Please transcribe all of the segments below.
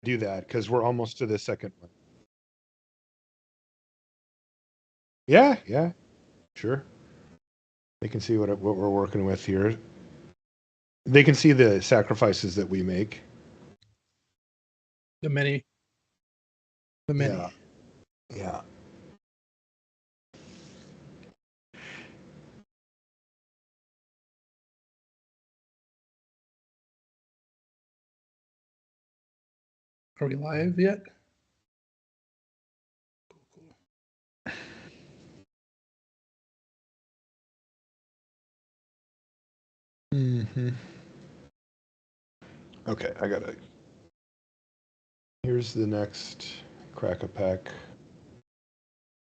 do that because we're almost to the second one. Yeah, yeah, sure. They can see what we're working with here. They can see the sacrifices that we make. The many. The many. Yeah, yeah. Are we live yet? Cool. Mm-hmm. Okay, I gotta. Here's the next crack a pack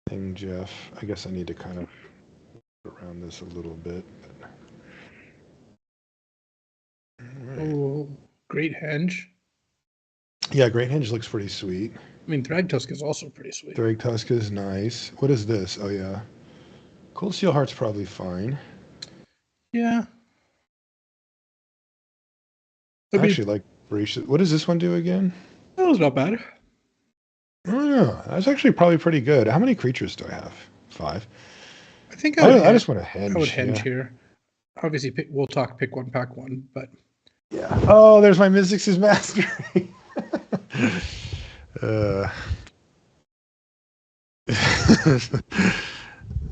thing, Jeff. I guess I need to kind of around this a little bit. Right. Oh, great henge. Yeah, Great Hinge looks pretty sweet. I mean, Thragtusk is also pretty sweet. Thragtusk is nice. What is this? Oh yeah, Cold Steel Heart's probably fine. Yeah. I actually like Voracious. What does this one do again? That was not bad. Oh, that's actually probably pretty good. How many creatures do I have? 5. I think I just want to henge. I would henge yeah. here. Obviously, we'll talk pick one, pack one, but yeah. Oh, there's my Mystics' Mastery.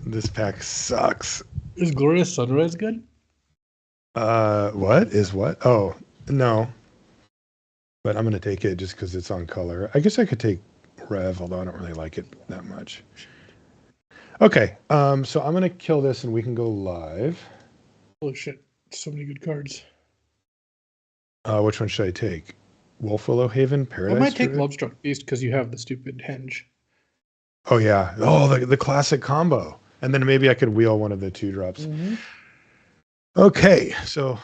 This pack sucks. Is Glorious Sunrise good? What is what? Oh, no. But I'm gonna take it just because it's on color. I guess I could take Rev, although I don't really like it that much. Okay, so I'm gonna kill this and we can go live. Holy shit! So many good cards. Which one should I take? Wolf Willow Haven, Paradise. I might take Lovestruck Beast because you have the stupid henge. Oh yeah. Oh, the classic combo. And then maybe I could wheel one of the 2-drops. Mm-hmm. Okay, so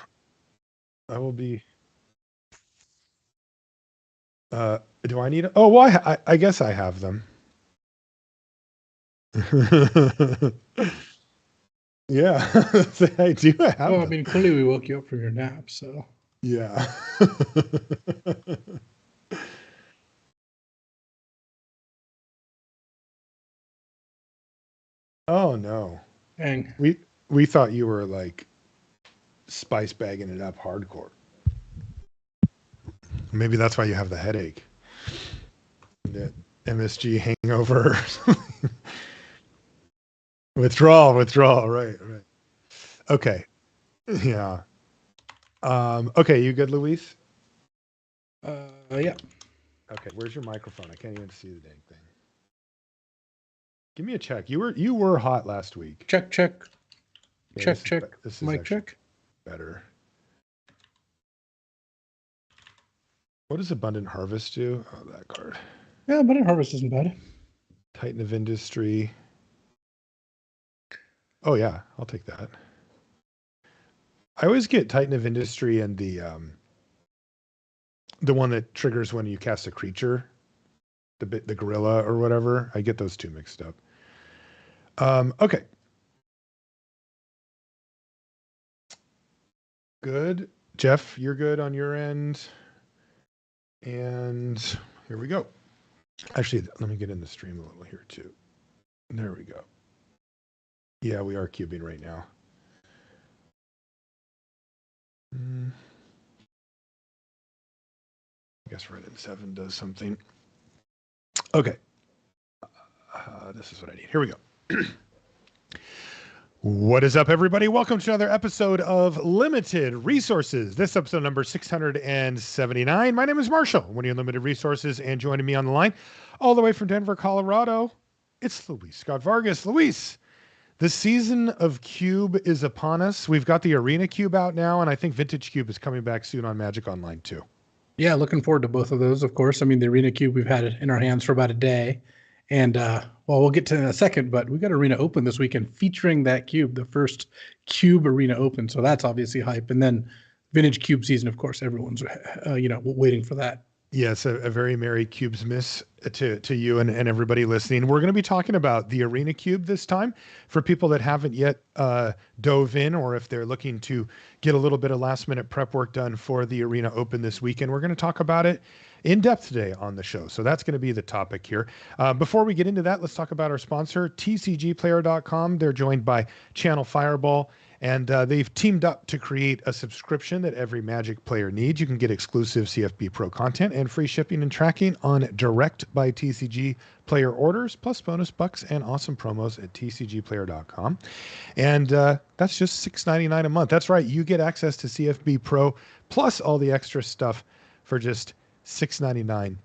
I will be. Do I need? Oh, well, I guess I have them. Yeah, I do have. Well, I mean, clearly we woke you up from your nap, so. Yeah. Oh no. Dang. We thought you were like spice bagging it up hardcore. Maybe that's why you have the headache. The MSG hangover. Withdrawal, right. Okay. Yeah. Okay, you good, Luis? Yeah. Okay, where's your microphone? I can't even see the dang thing. Give me a check. You were hot last week. Check. Yeah, check. This is Mic check. Better. What does Abundant Harvest do? Oh, that card. Yeah, Abundant Harvest isn't bad. Titan of Industry. Oh yeah, I'll take that. I always get Titan of Industry and the one that triggers when you cast a creature, the gorilla or whatever. I get those two mixed up. Okay. Good. Jeff, you're good on your end. And here we go. Actually, let me get in the stream a little here too. There we go. Yeah, we are cubing right now. I guess Red and 7 does something. Okay. This is what I need. Here we go. What is up, everybody? Welcome to another episode of Limited Resources. This episode number 679. My name is Marshall, one of your Limited Resources, and joining me on the line, all the way from Denver, Colorado, it's Luis Scott-Vargas. Luis, the season of Cube is upon us. We've got the Arena Cube out now, and I think Vintage Cube is coming back soon on Magic Online too. Yeah, looking forward to both of those, of course. I mean, the Arena Cube, we've had it in our hands for about a day. And, well, we'll get to it in a second, but we got Arena Open this weekend featuring that cube, the first Cube Arena Open. So that's obviously hype. And then Vintage Cube season, of course, everyone's, waiting for that. Yes, a very Merry Cubes Miss to you and everybody listening. We're going to be talking about the Arena Cube this time for people that haven't yet dove in, or if they're looking to get a little bit of last minute prep work done for the Arena Open this weekend. We're going to talk about it in depth today on the show. So that's going to be the topic here. Before we get into that, let's talk about our sponsor, TCGplayer.com. They're joined by Channel Fireball, and they've teamed up to create a subscription that every Magic player needs. You can get exclusive CFB Pro content and free shipping and tracking on direct by TCG player orders, plus bonus bucks and awesome promos at TCGplayer.com. And that's just $6.99 a month. That's right. You get access to CFB Pro plus all the extra stuff for just $6.99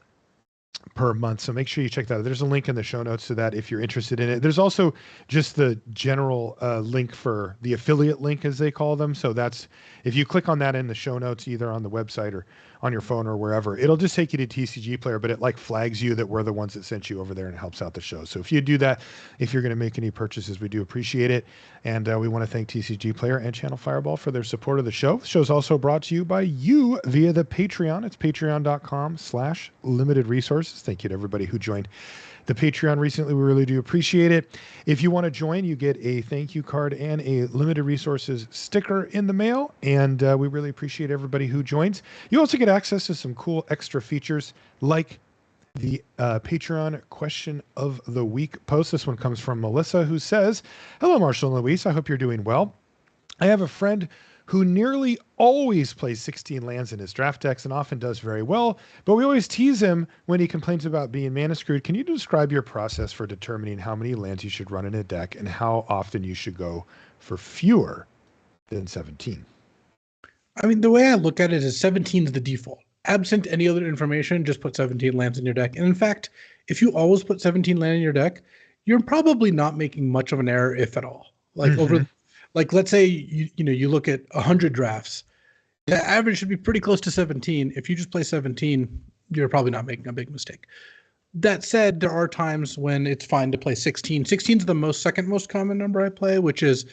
per month. So make sure you check that out. There's a link in the show notes to that if you're interested in it. There's also just the general link for the affiliate link, as they call them. So that's, if you click on that in the show notes, either on the website or on your phone or wherever, it'll just take you to TCG Player, but it like flags you that we're the ones that sent you over there and it helps out the show. So if you do that, if you're going to make any purchases, we do appreciate it. And we want to thank TCG Player and Channel Fireball for their support of the show. The show's also brought to you by you via the Patreon. It's patreon.com/limited resources. Thank you to everybody who joined the Patreon recently. We really do appreciate it. If you want to join, you get a thank you card and a limited resources sticker in the mail. And we really appreciate everybody who joins. You also get access to some cool extra features like the Patreon question of the week post. This one comes from Melissa, who says, "Hello, Marshall and Luis. I hope you're doing well. I have a friend who nearly always plays 16 lands in his draft decks and often does very well, but we always tease him when he complains about being mana screwed. Can you describe your process for determining how many lands you should run in a deck and how often you should go for fewer than 17? I mean, the way I look at it is 17 is the default. Absent any other information, just put 17 lands in your deck. And in fact, if you always put 17 land in your deck, you're probably not making much of an error, if at all. Like let's say you look at 100 drafts, the average should be pretty close to 17. If you just play 17, you're probably not making a big mistake. That said, there are times when it's fine to play 16. 16 is the second most common number I play, which is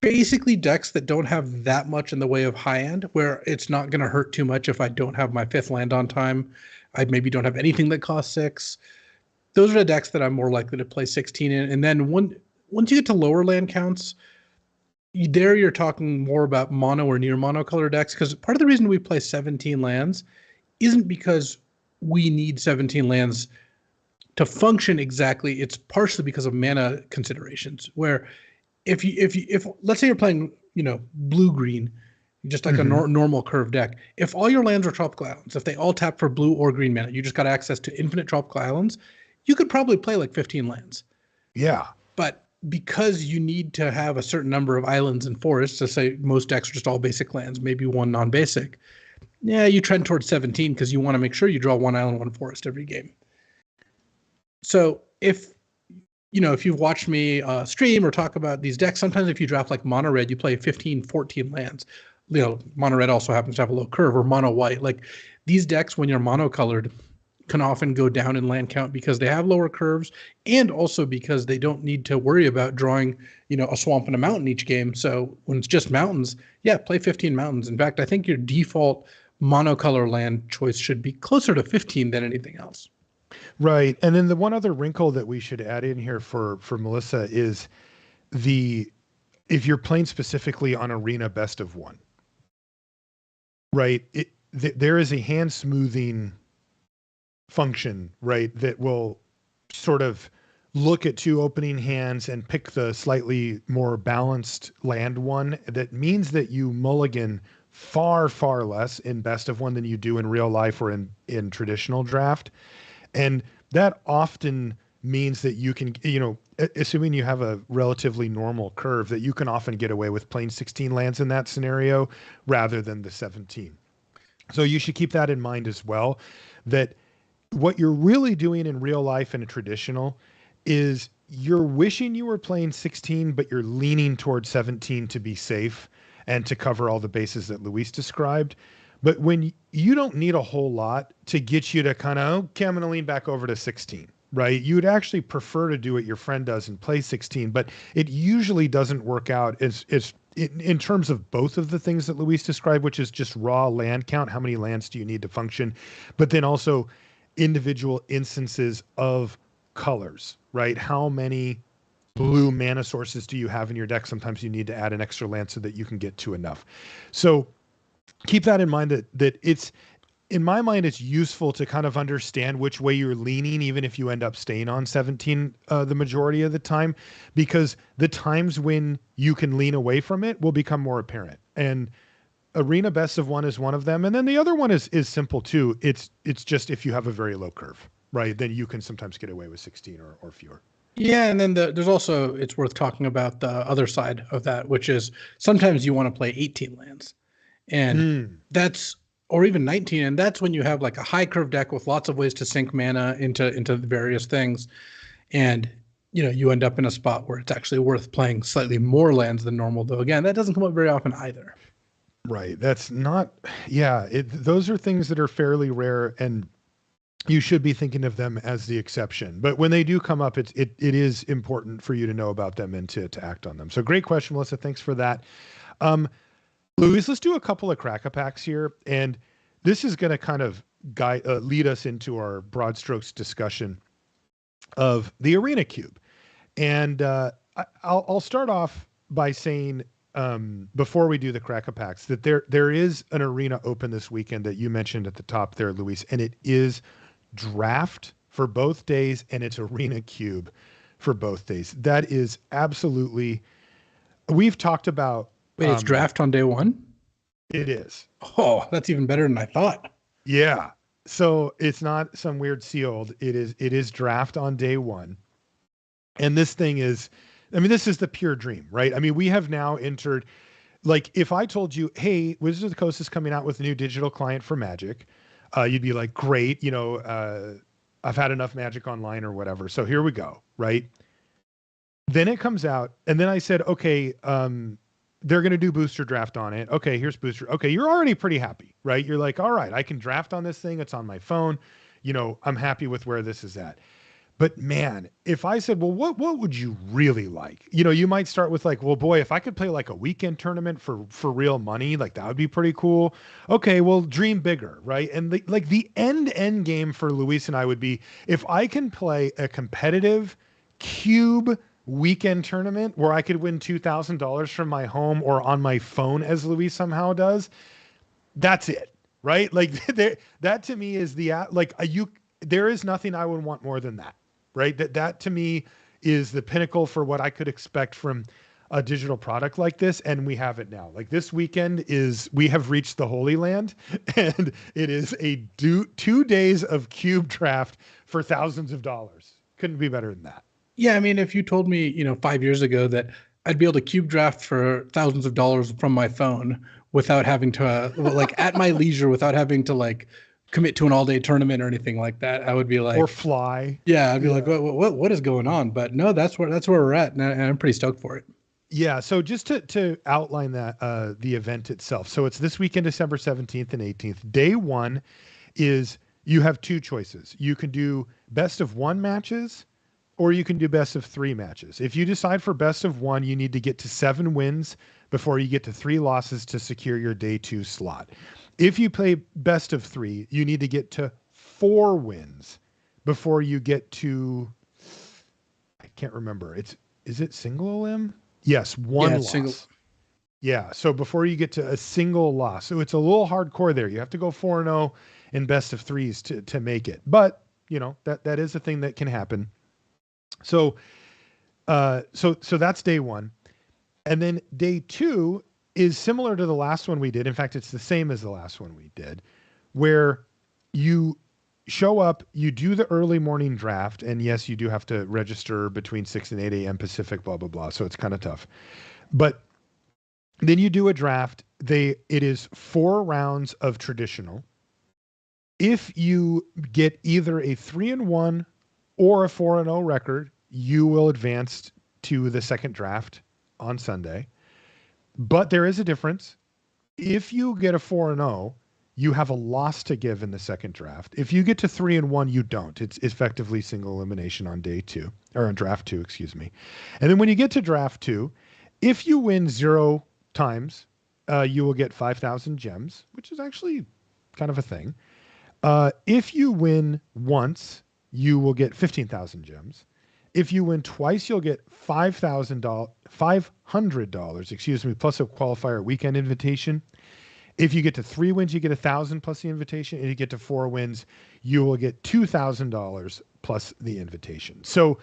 basically decks that don't have that much in the way of high end, where it's not going to hurt too much if I don't have my 5th land on time. I maybe don't have anything that costs 6. Those are the decks that I'm more likely to play 16 in. And then once you get to lower land counts, there you're talking more about mono or near mono color decks, because part of the reason we play 17 lands isn't because we need 17 lands to function exactly. It's partially because of mana considerations, where if let's say you're playing blue green, just like a normal curve deck, if all your lands are tropical islands, if they all tap for blue or green mana, you just got access to infinite tropical islands, you could probably play like 15 lands. Yeah, but because you need to have a certain number of islands and forests, to say most decks are just all basic lands, maybe one non-basic, you trend towards 17 because you want to make sure you draw one island, one forest every game. So if you've watched me stream or talk about these decks, sometimes if you draft like mono red, you play 15, 14 lands. Mono red also happens to have a low curve, or mono white. Like these decks, when you're monocolored, can often go down in land count because they have lower curves, and also because they don't need to worry about drawing, a swamp and a mountain each game. So when it's just mountains, play 15 mountains. In fact, I think your default monocolor land choice should be closer to 15 than anything else. Right. And then the one other wrinkle that we should add in here for Melissa is if you're playing specifically on Arena Best of One, right? There is a hand smoothing function, right, that will sort of look at 2 opening hands and pick the slightly more balanced land one. That means that you mulligan far, far less in Best of One than you do in real life or in traditional draft. And that often means that you can, assuming you have a relatively normal curve, that you can often get away with playing 16 lands in that scenario rather than the 17. So you should keep that in mind as well, that what you're really doing in real life in a traditional is you're wishing you were playing 16, but you're leaning towards 17 to be safe and to cover all the bases that Luis described. But when you don't need a whole lot to get you to kind of, okay, I'm going to lean back over to 16, right? You would actually prefer to do what your friend does and play 16, but it usually doesn't work out as in terms of both of the things that Luis described, which is just raw land count. How many lands do you need to function? But then also individual instances of colors, right? How many blue mana sources do you have in your deck? Sometimes you need to add an extra land so that you can get to enough. So keep that in mind, that in my mind, it's useful to kind of understand which way you're leaning, even if you end up staying on 17 the majority of the time, because the times when you can lean away from it will become more apparent. And arena best of one is one of them. And then the other one is simple too. It's just if you have a very low curve, right? Then you can sometimes get away with 16 or fewer. Yeah, and then there's also, it's worth talking about the other side of that, which is sometimes you want to play 18 lands. And that's, or even 19, and that's when you have like a high curve deck with lots of ways to sink mana into the various things. And you end up in a spot where it's actually worth playing slightly more lands than normal, though again, that doesn't come up very often either. Right. That's not, yeah, those are things that are fairly rare, and you should be thinking of them as the exception. But when they do come up, it is important for you to know about them and to act on them. So great question, Melissa. Thanks for that. Luis, let's do a couple of crack-a-packs here. And this is going to kind of lead us into our broad strokes discussion of the Arena Cube. And I'll start off by saying, before we do the crack-a-packs, that there is an Arena open this weekend that you mentioned at the top there, Luis, and it is draft for both days, and it's Arena Cube for both days. That is absolutely, we've talked about. Wait, it's draft on day one? It is. Oh, that's even better than I thought. Yeah. So it's not some weird sealed. It is draft on day one. And this thing is, I mean, this is the pure dream, right? I mean, we have now entered, like, if I told you, hey, Wizards of the Coast is coming out with a new digital client for Magic, you'd be like, great, I've had enough Magic Online or whatever. So here we go, right? Then it comes out, and then I said, okay, they're going to do booster draft on it. Okay, here's booster. Okay, you're already pretty happy, right? You're like, all right, I can draft on this thing. It's on my phone. I'm happy with where this is at. But man, if I said, well, what would you really like? You might start with like, well, boy, if I could play like a weekend tournament for real money, like that would be pretty cool. Okay, well, dream bigger, right? And the end game for Luis and I would be, if I can play a competitive cube weekend tournament where I could win $2,000 from my home or on my phone, as Luis somehow does, that's it, right? Like that to me is there is nothing I would want more than that. Right. That to me is the pinnacle for what I could expect from a digital product like this. And we have it now. Like this weekend we have reached the Holy Land, and it is a 2 days of cube draft for thousands of dollars. Couldn't be better than that. Yeah. I mean, if you told me, 5 years ago that I'd be able to cube draft for thousands of dollars from my phone without having to at my leisure, without having to commit to an all-day tournament or anything like that, I would be like, or fly. Yeah, I'd be like, what is going on? But no, that's where we're at, and I'm pretty stoked for it. Yeah. So just to outline that, the event itself. So it's this weekend, December 17th and 18th. Day one is you have two choices. You can do best of one matches, or you can do best of three matches. If you decide for best of one, you need to get to 7 wins before you get to 3 losses to secure your day 2 slot. If you play best of 3, you need to get to 4 wins before you get to, I can't remember. Is it single elim? Yes, 1 loss. Single. Yeah. So before you get to a single loss. So it's a little hardcore there. You have to go 4-0 in best of 3s to make it. But that is a thing that can happen. So that's day one. And then day 2 is similar to the last one we did. In fact, it's the same as the last one we did, where you show up, you do the early morning draft. And yes, you do have to register between 6 and 8 a.m. Pacific, blah, blah, blah. So it's kind of tough. But then you do a draft. It is 4 rounds of traditional. If you get either a 3-1 or a 4-0 record, you will advance to the second draft on Sunday. But there is a difference. If you get a 4-0, you have a loss to give in the second draft. If you get to 3-1, you don't. It's effectively single elimination on day 2, or on draft 2, excuse me. And then when you get to draft 2, if you win 0 times, you will get 5,000 gems, which is actually kind of a thing. If you win once, you will get 15,000 gems. If you win twice, you'll get $500, plus a qualifier weekend invitation. If you get to 3 wins, you get 1,000 plus the invitation. If you get to 4 wins, you will get $2,000 plus the invitation. So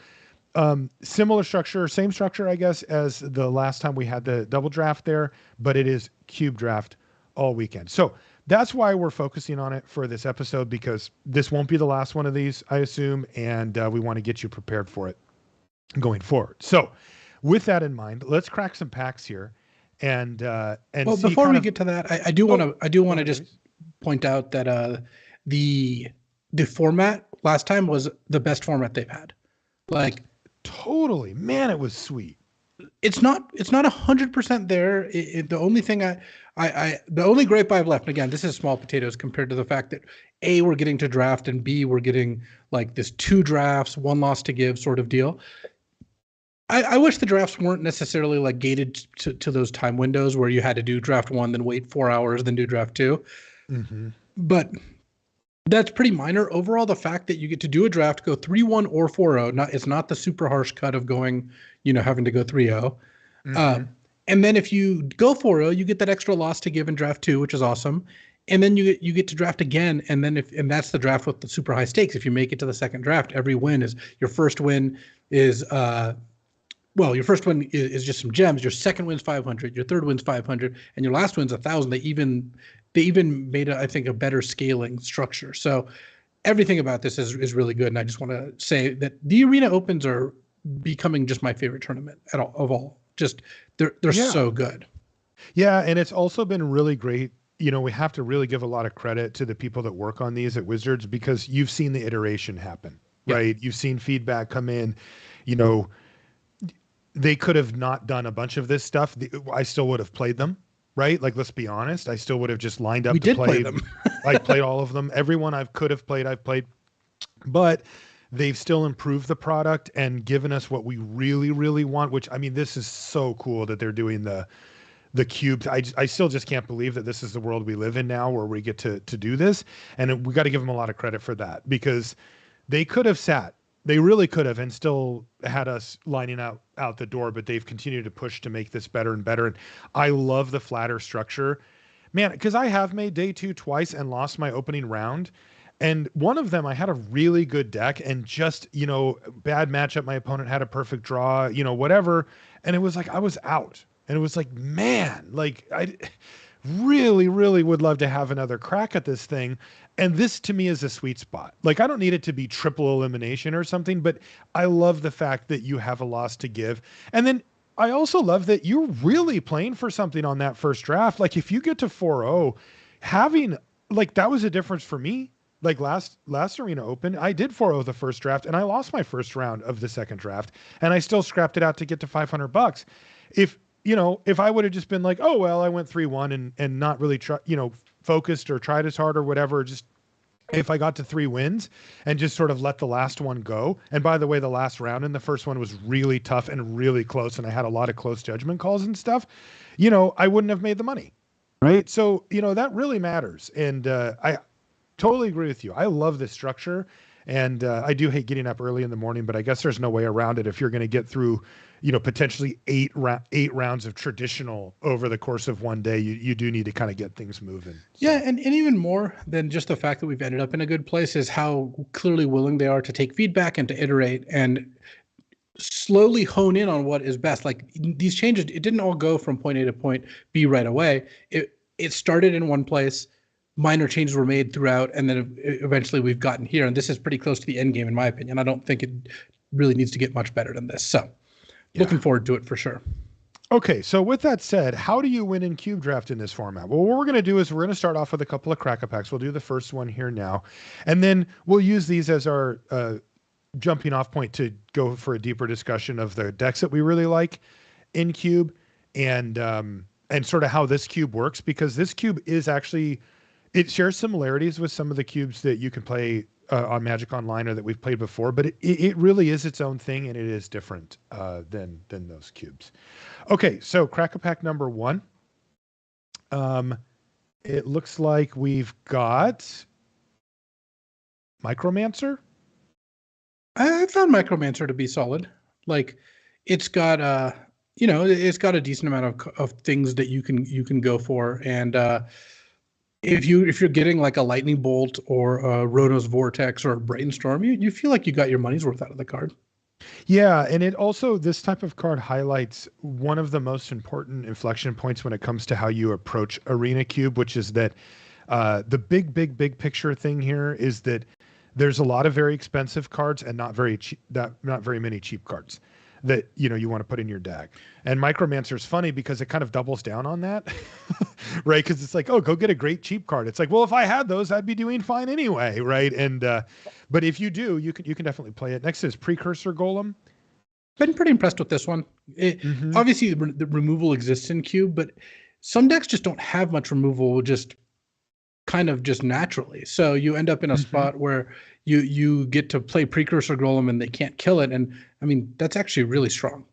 similar structure, same structure, I guess, as the last time we had the double draft there, but it is cube draft all weekend. So that's why we're focusing on it for this episode, because this won't be the last one of these, I assume, and we want to get you prepared for it going forward. So with that in mind, let's crack some packs here. And well, before we get to that, I do want to just point out that the format last time was the best format they've had. Like, totally, man, it was sweet. It's not 100% there. The only thing the only gripe I've left, and again, this is small potatoes compared to the fact that A, we're getting to draft, and B, we're getting like this 2 drafts, 1 loss to give sort of deal. I wish the drafts weren't necessarily like gated to those time windows where you had to do draft 1, then wait 4 hours, then do draft 2. Mm-hmm. But that's pretty minor. Overall, the fact that you get to do a draft, go 3-1 or 4-0, it's not the super harsh cut of going, having to go 3-0. Mm-hmm. And then if you go 4-0, you get that extra loss to give in draft 2, which is awesome. And then you get to draft again, and then that's the draft with the super high stakes. If you make it to the second draft, every win is your first win is your first win is just some gems. Your second win's 500. Your third win's 500, and your last win's 1,000. They even made I think a better scaling structure. So everything about this is really good. And I just want to say that the Arena Opens are becoming just my favorite tournament of all. Just they're so good. Yeah, and it's also been really great. We have to really give a lot of credit to the people that work on these at Wizards, because you've seen the iteration happen, right? You've seen feedback come in. They could have not done a bunch of this stuff. I still would have played them, right? Like, let's be honest. I still would have just lined up to play them. I played all of them. Everyone I could have played, I've played. But they've still improved the product and given us what we really, really want, which, I mean, this is so cool that they're doing the cubes. I still just can't believe that this is the world we live in now, where we get to do this. And we got to give them a lot of credit for that, because they could have they really could have, and still had us lining out the door, but they've continued to push to make this better and better. And I love the flatter structure, man, because I have made day 2 twice and lost my opening round. And one of them, I had a really good deck and just, bad matchup. My opponent had a perfect draw, whatever. And it was like, I was out. And it was like, man, like, I really, really would love to have another crack at this thing. And this to me is a sweet spot. Like, I don't need it to be triple elimination or something, but I love the fact that you have a loss to give. And then I also love that you're really playing for something on that first draft. Like, if you get to 4-0, having, like, that was a difference for me. Like last Arena Open, I did 4-0 the first draft, and I lost my first round of the second draft, and I still scrapped it out to get to $500. If I would have just been like, oh, well, I went 3-1 and not really focused or tried as hard or whatever, just if I got to 3 wins and just sort of let the last one go. And by the way, the last round in the first one was really tough and really close, and I had a lot of close judgment calls and stuff, I wouldn't have made the money. Right. So, that really matters. And I totally agree with you. I love this structure, and I do hate getting up early in the morning, but I guess there's no way around it. If you're going to get through, potentially 8 rounds of traditional over the course of one day, you do need to kind of get things moving. So. Yeah, and even more than just the fact that we've ended up in a good place is how clearly willing they are to take feedback and to iterate and slowly hone in on what is best. Like, these changes, it didn't all go from point A to point B right away. It started in one place. Minor changes were made throughout, and then eventually we've gotten here, and this is pretty close to the end game, in my opinion. I don't think it really needs to get much better than this. So, looking forward to it for sure. Okay, so with that said, how do you win in Cube Draft in this format? Well, what we're going to do is we're going to start off with a couple of Crack-A Packs. We'll do the first one here now, and then we'll use these as our jumping off point to go for a deeper discussion of the decks that we really like in Cube, and sort of how this cube works, because this cube is actually... It shares similarities with some of the cubes that you can play on Magic Online or that we've played before, but it really is its own thing, and it is different than those cubes. Okay, so Crack-A-Pack number 1. It looks like we've got Micromancer. I found Micromancer to be solid. Like, it's got it's got a decent amount of things that you can go for, and if you're getting like a lightning bolt or a Ronos Vortex or a brainstorm, you feel like you got your money's worth out of the card. Yeah, and it also, this type of card highlights one of the most important inflection points when it comes to how you approach Arena Cube, which is that the big picture thing here is that there's a lot of very expensive cards and not very cheap, not very many cheap cards that you want to put in your deck. And Micromancer is funny because it kind of doubles down on that, right? Because it's like, oh, go get a great cheap card. It's like, well, if I had those, I'd be doing fine anyway, right? And but if you do, you can definitely play it. Next is Precursor Golem. Been pretty impressed with this one. Obviously, the removal exists in Cube, but some decks just don't have much removal, just naturally. So you end up in a spot where you get to play Precursor Golem and they can't kill it. And I mean, that's actually really strong.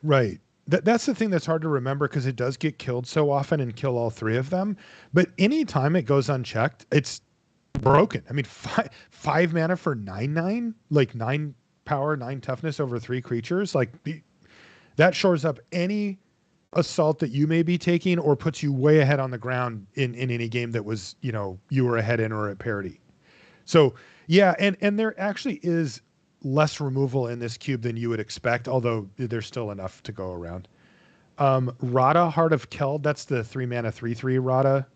Right. That's the thing that's hard to remember because it does get killed so often and kill all three of them. But anytime it goes unchecked, it's broken. I mean, five mana for 9/9, like 9 power, 9 toughness over 3 creatures. Like that shores up any assault that you may be taking or puts you way ahead on the ground in any game that was, you were ahead in or at parity. So yeah, and there actually is less removal in this cube than you would expect, although there's still enough to go around. Rada, Heart of Keld, that's the 3 mana 3/3 Rada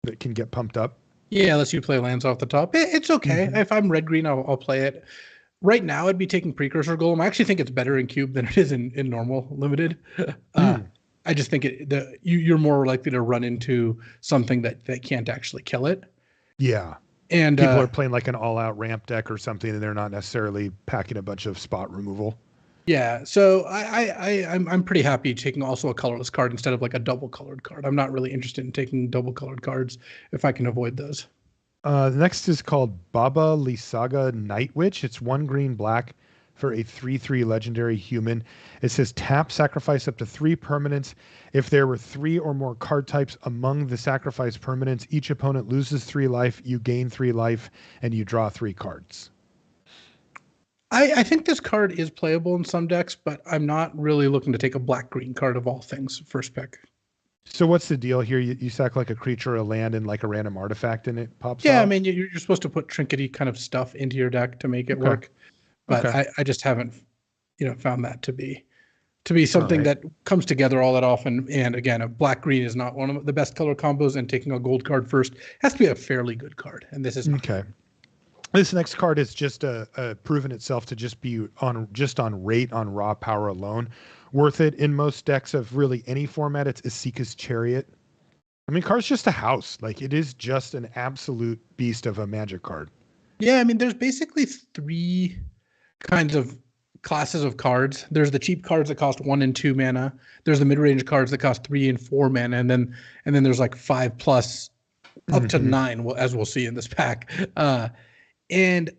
that can get pumped up. Yeah, unless you play lands off the top. It's okay. If I'm red-green, I'll play it. Right now, I'd be taking Precursor Golem. I actually think it's better in Cube than it is in normal Limited. I just think you're more likely to run into something that can't actually kill it. Yeah. And people are playing like an all-out ramp deck or something, and they're not necessarily packing a bunch of spot removal. Yeah, so I'm pretty happy taking also a colorless card instead of like a double colored card. I'm not really interested in taking double colored cards if I can avoid those. The next is called Baba Lysaga Night Witch. It's 1 green black for a 3/3 legendary human. It says tap, sacrifice up to 3 permanents. If there were 3 or more card types among the sacrifice permanents, each opponent loses 3 life, you gain 3 life, and you draw 3 cards. I think this card is playable in some decks, but I'm not really looking to take a black-green card of all things first pick. So what's the deal here? You sack like a creature or a land and like a random artifact and it pops Yeah, off? I mean, you're supposed to put trinkety kind of stuff into your deck to make it work. But I just haven't, found that to be something that comes together all that often. And again, a black-green is not one of the best color combos, and taking a gold card first has to be a fairly good card. And this is not. Okay. This next card is just proven itself to just be on rate on raw power alone. Worth it in most decks of really any format. It's Isika's Chariot. I mean, card's just a house. Like, it is just an absolute beast of a Magic card. Yeah, I mean, there's basically 3 kinds of classes of cards. There's the cheap cards that cost 1 and 2 mana. There's the mid-range cards that cost 3 and 4 mana, and then there's like 5 plus up to 9, as we'll see in this pack. And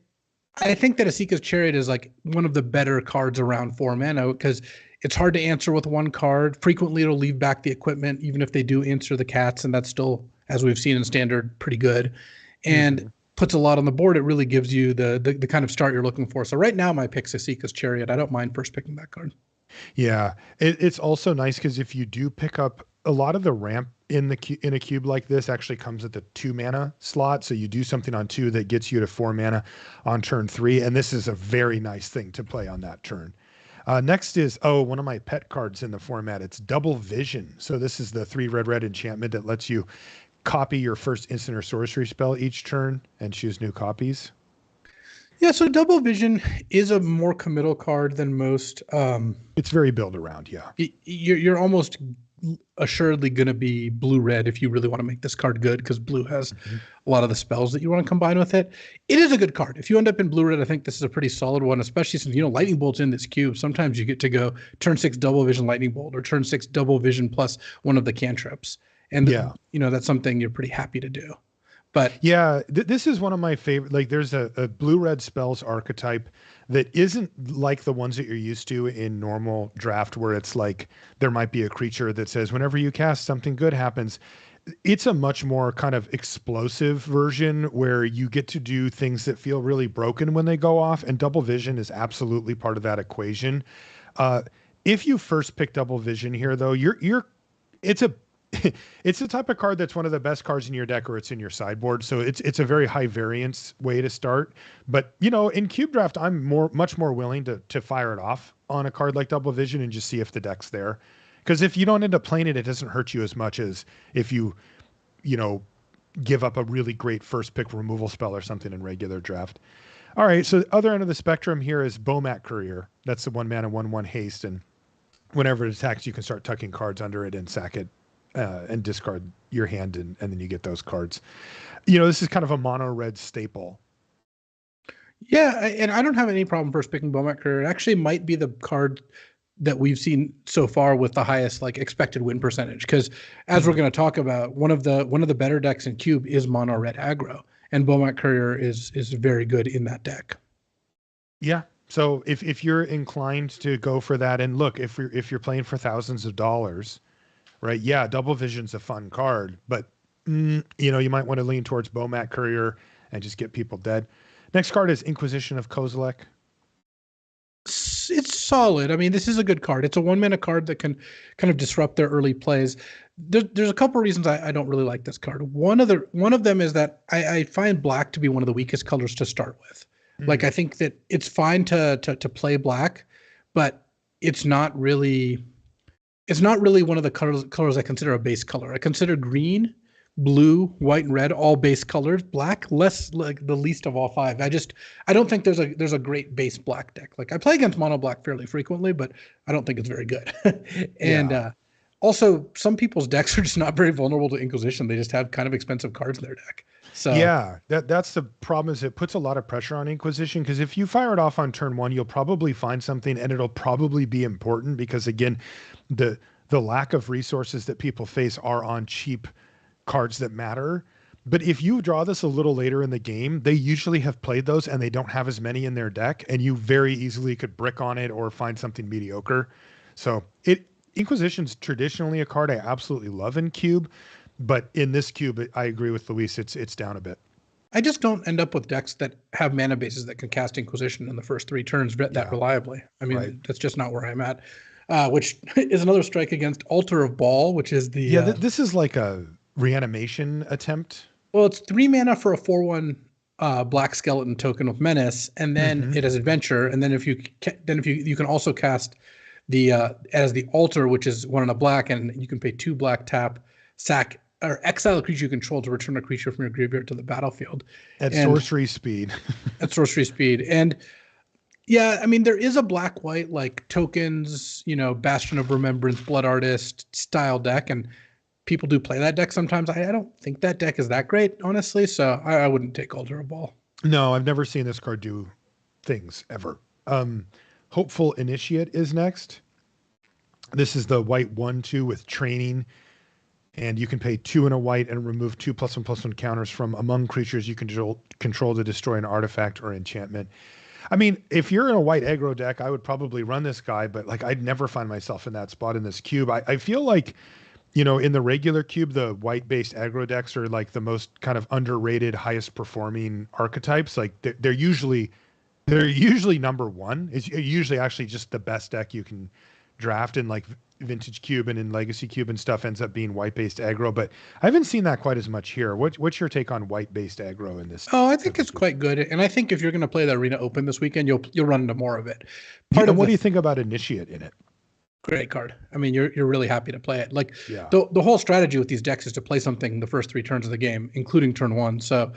I think that Isika's Chariot is like one of the better cards around 4 mana because it's hard to answer with 1 card. Frequently, it'll leave back the equipment, even if they do answer the cats, and that's still, as we've seen in Standard, pretty good. And puts a lot on the board. It really gives you the kind of start you're looking for. So right now, my pick's Isika's Chariot. I don't mind first picking that card. Yeah, it's also nice because if you do pick up a lot of the ramp in a cube like this actually comes at the 2 mana slot. So you do something on 2 that gets you to 4 mana on turn 3. And this is a very nice thing to play on that turn. Next is, one of my pet cards in the format. It's Double Vision. So this is the 3 red enchantment that lets you copy your first instant or sorcery spell each turn and choose new copies. Yeah, so Double Vision is a more committal card than most. It's very build around, yeah. You're almost assuredly going to be blue-red if you really want to make this card good, because blue has a lot of the spells that you want to combine with it. It is a good card. If you end up in blue-red, I think this is a pretty solid one, especially since, Lightning Bolt's in this cube. Sometimes you get to go turn 6 Double Vision Lightning Bolt or turn 6 Double Vision plus one of the cantrips. And, that's something you're pretty happy to do. But yeah, this is one of my favorite. Like, there's a blue-red spells archetype that isn't like the ones that you're used to in normal draft, where it's like there might be a creature that says whenever you cast, something good happens. It's a much more kind of explosive version where you get to do things that feel really broken when they go off, and Double Vision is absolutely part of that equation. If you first pick Double Vision here, though, it's the type of card that's one of the best cards in your deck, or it's in your sideboard. So it's a very high variance way to start. But in Cube Draft, I'm much more willing to fire it off on a card like Double Vision and just see if the deck's there. Because if you don't end up playing it, it doesn't hurt you as much as if you give up a really great first pick removal spell or something in regular draft. All right, so the other end of the spectrum here is Bomat Courier. That's the 1-mana 1/1 haste, and whenever it attacks, you can start tucking cards under it and sack it and discard your hand, and then you get those cards. This is kind of a mono red staple. Yeah, and I don't have any problem first picking Bomat Courier. It actually might be the card that we've seen so far with the highest expected win percentage, because as we're going to talk about, one of the better decks in Cube is mono red aggro, and Bomat Courier is very good in that deck. Yeah. So if you're inclined to go for that, and look, if you're playing for thousands of dollars, right? Yeah, Double Vision's a fun card, but you might want to lean towards Bomat Courier and just get people dead. Next card is Inquisition of Kozilek. It's solid. I mean, this is a good card. It's a 1-mana card that can kind of disrupt their early plays. There's a couple of reasons I don't really like this card. One of them is that I find black to be one of the weakest colors to start with. I think that it's fine to play black, but it's not really one of the colors I consider a base color. I consider green, blue, white, and red all base colors. Black less, like the least of all five. I don't think there's a great base black deck. I play against mono black fairly frequently, but I don't think it's very good. And also, some people's decks are just not very vulnerable to Inquisition. They just have kind of expensive cards in their deck. So yeah, that's the problem, is it puts a lot of pressure on Inquisition, because if you fire it off on turn one, you'll probably find something, and it'll probably be important, because again, the lack of resources that people face are on cheap cards that matter. But if you draw this a little later in the game, they usually have played those and they don't have as many in their deck, and you very easily could brick on it or find something mediocre. So Inquisition's traditionally a card I absolutely love in Cube, but in this Cube, I agree with Luis, it's down a bit. I just don't end up with decks that have mana bases that can cast Inquisition in the first 3 turns that reliably. I mean, That's just not where I'm at. Which is another strike against Altar of Ball, which is the this is like a reanimation attempt. Well, it's 3 mana for a 4/1 black skeleton token with menace, and then it has adventure, and then if you can also cast the as the altar, which is 1 and a black, and you can pay 2 black, tap, sack, or exile a creature you control to return a creature from your graveyard to the battlefield at sorcery speed. At sorcery speed. And yeah, I mean, there is a black-white tokens, Bastion of Remembrance, Blood Artist style deck, and people do play that deck sometimes. I don't think that deck is that great, honestly, so I wouldn't take Altar of Ball. No, I've never seen this card do things ever. Hopeful Initiate is next. This is the white 1/2 with training, and you can pay 2 and a white and remove 2 +1/+1 counters from among creatures you control to destroy an artifact or enchantment. I mean, if you're in a white aggro deck, I would probably run this guy, but I'd never find myself in that spot in this Cube. I feel like, in the regular Cube, the white-based aggro decks are the most kind of underrated, highest performing archetypes. They're usually number one. It's usually actually just the best deck you can draft in Vintage Cube and in Legacy Cube and stuff ends up being white-based aggro, but I haven't seen that quite as much here. What's your take on white-based aggro in this? Oh, I think it's quite good, and I think if you're going to play the Arena Open this weekend, you'll run into more of it. What do you think about Initiate in it? Great card. I mean, you're really happy to play it. The whole strategy with these decks is to play something the first 3 turns of the game, including turn 1. So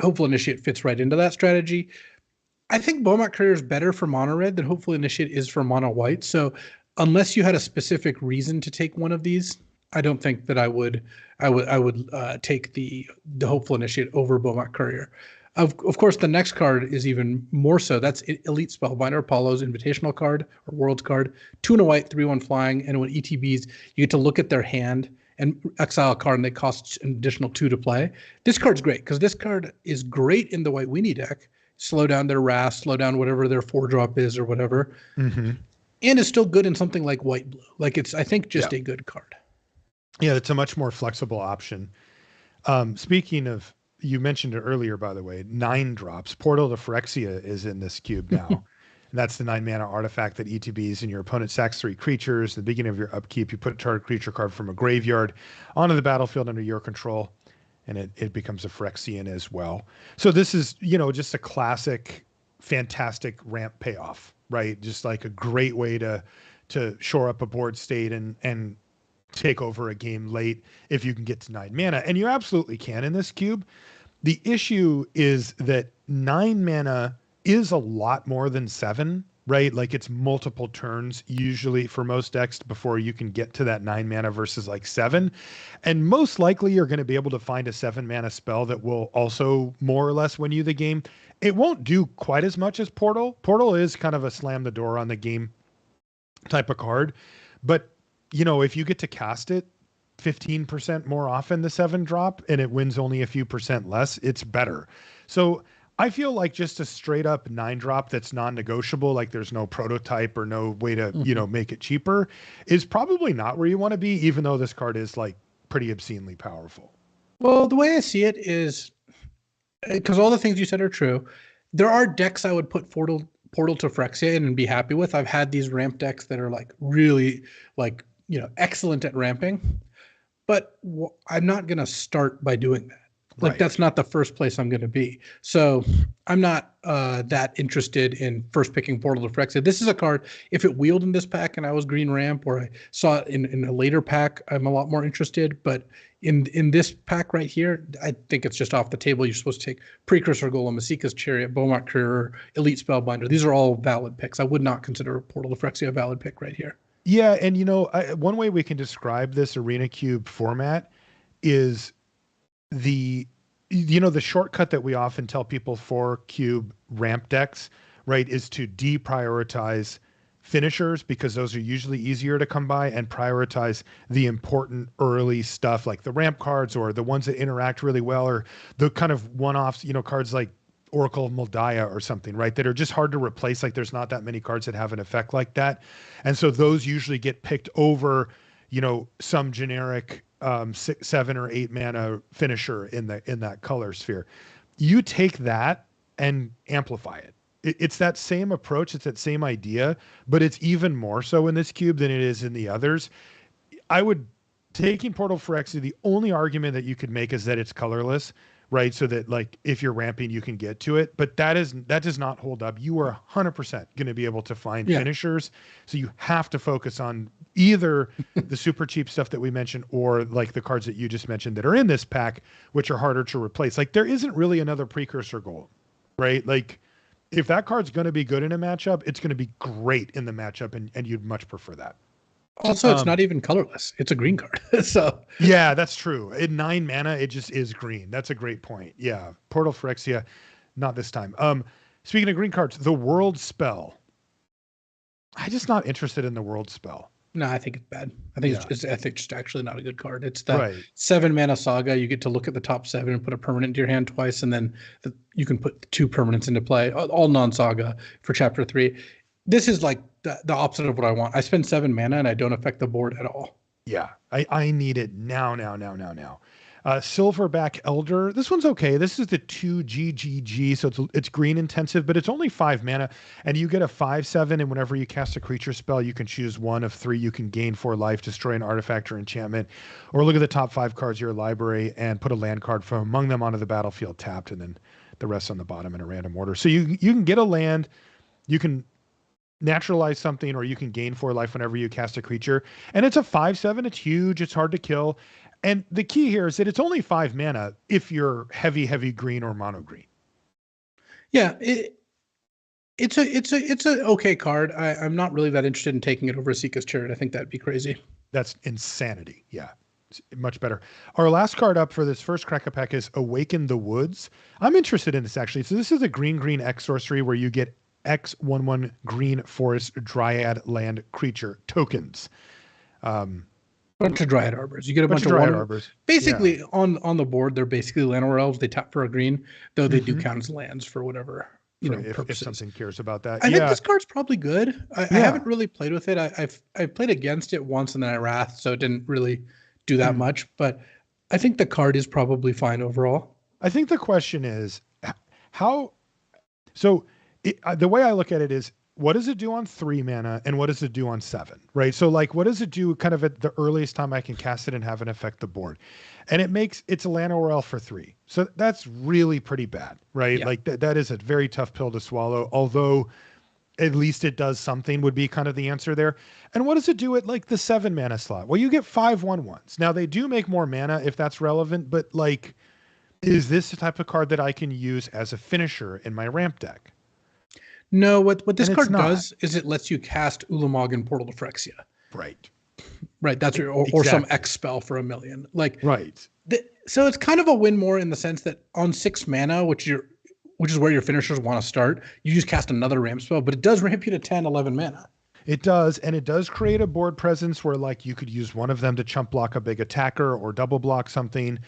Hopeful Initiate fits right into that strategy. I think Bomat Courier is better for mono red than Hopeful Initiate is for mono white. So unless you had a specific reason to take one of these, I don't think that I would take the Hopeful Initiate over Bomat Courier. Of course, the next card is even more so. That's Elite Spellbinder, Apollo's invitational card or Worlds card. 2 and a white, 3/1 flying, and when ETBs, you get to look at their hand and exile a card, and they cost an additional 2 to play. This card's great because this card is great in the White Weenie deck. Slow down their Wrath, slow down whatever their 4-drop is or whatever. And it's still good in something like White Blue. It's, I think, just a good card. Yeah, it's a much more flexible option. Speaking of, you mentioned it earlier, by the way, 9 drops. Portal to Phyrexia is in this Cube now. And that's the 9-mana artifact that ETBs, and your opponent sacks 3 creatures. At the beginning of your upkeep, you put a target creature card from a graveyard onto the battlefield under your control, and it becomes a Phyrexian as well. So this is, just a classic, fantastic ramp payoff, right? Just like a great way to shore up a board state and take over a game late if you can get to 9 mana. And you absolutely can in this cube. The issue is that 9 mana is a lot more than 7, right? Like it's multiple turns usually for most decks before you can get to that 9 mana versus like 7. And most likely you're going to be able to find a 7 mana spell that will also more or less win you the game. It won't do quite as much as Portal. Portal is kind of a slam the door on the game type of card. But, if you get to cast it 15% more often, the 7 drop, and it wins only a few percent less, it's better. So I feel like just a straight up 9 drop that's non-negotiable, like there's no prototype or no way to, make it cheaper, is probably not where you want to be, even though this card is like pretty obscenely powerful. Well, the way I see it is, because all the things you said are true, there are decks I would put Portal to Phyrexia in and be happy with. I've had these ramp decks that are like really like, excellent at ramping, but I'm not going to start by doing that. Like, that's not the first place I'm going to be. So I'm not that interested in first picking Portal to Phyrexia. This is a card, if it wheeled in this pack and I was green ramp, or I saw it in a later pack, I'm a lot more interested. But in this pack right here, I think it's just off the table. You're supposed to take Precursor Golem, Masika's Chariot, Beaumont Courier, Elite Spellbinder. These are all valid picks. I would not consider Portal to Phyrexia a valid pick right here. Yeah, and one way we can describe this Arena Cube format is the shortcut that we often tell people for cube ramp decks, right, is to deprioritize finishers, because those are usually easier to come by, and prioritize the important early stuff like the ramp cards or the ones that interact really well, or the kind of one-offs, cards like Oracle of Moldiah or something, right, that are just hard to replace. Like there's not that many cards that have an effect like that. And so those usually get picked over, some generic 7 or 8 mana finisher in that color sphere. You take that and amplify it. It's that same approach. It's that same idea, but it's even more so in this cube than it is in the others. Taking Portal Phyrexia, the only argument that you could make is that it's colorless, right? So that like if you're ramping, you can get to it, but that does not hold up. You are 100% going to be able to find finishers. So you have to focus on either the super cheap stuff that we mentioned, or like the cards that you just mentioned that are in this pack, which are harder to replace. Like there isn't really another Precursor Golem, right? Like if that card's going to be good in a matchup, it's going to be great in the matchup, and you'd much prefer that. Also, it's not even colorless. It's a green card. So yeah, that's true. In 9 mana, it just is green. That's a great point. Yeah. Portal Phyrexia, not this time. Speaking of green cards, the World Spell. I'm just not interested in the World Spell. No, I think it's bad. I think it's just actually not a good card. It's the 7 mana saga. You get to look at the top 7 and put a permanent into your hand twice, and then you can put 2 permanents into play, all non-saga for chapter 3. This is like the opposite of what I want. I spend 7 mana and I don't affect the board at all. Yeah, I need it now. Silverback Elder. This one's okay. This is the 2 GGG, so it's green intensive, but it's only 5 mana, and you get a 5/7, and whenever you cast a creature spell, you can choose one of 3. You can gain 4 life, destroy an artifact or enchantment, or look at the top 5 cards of your library and put a land card from among them onto the battlefield tapped, and then the rest on the bottom in a random order. So you can get a land, you can naturalize something, or you can gain 4 life whenever you cast a creature. And it's a 5/7. It's huge. It's hard to kill. And the key here is that it's only 5 mana if you're heavy green or mono green. Yeah, it's a okay card. I'm not really that interested in taking it over Masika's Chariot. I think that'd be crazy. That's insanity. Yeah, it's much better. Our last card up for this first crack a pack is Awaken the Woods. I'm interested in this actually. So this is a green X sorcery where you get X/1/1 green forest dryad land creature tokens. Bunch of Dryad Arbors. You get a bunch of Dryad Arbors. Basically, on the board, they're basically Llanowar Elves. They tap for a green, though they do count as lands for whatever purposes. If something cares about that. I think this card's probably good. I haven't really played with it. I've played against it once, and then I wrathed, so it didn't really do that much. But I think the card is probably fine overall. I think the question is how. So the way I look at it is, what does it do on 3 mana and what does it do on 7, right? So like, what does it do kind of at the earliest time I can cast it and have it affect the board? And it's a Llanowar Elf for 3. So that's really pretty bad, right? Yeah. Like that is a very tough pill to swallow, although at least it does something would be kind of the answer there. And what does it do at like the 7 mana slot? Well, you get 5/1/1s. Now they do make more mana if that's relevant, but like, is this the type of card that I can use as a finisher in my ramp deck? No, what this And it's card not. does is it lets you cast Ulamog and Portal to Phyrexia. Right. Right. That's or some Exactly. X spell for 1,000,000. Like, Right. so it's kind of a win more in the sense that on 6 mana, which is where your finishers want to start, you just cast another ramp spell, but it does ramp you to 10, 11 mana. It does, and it does create a board presence where like you could use one of them to chump block a big attacker or double block something,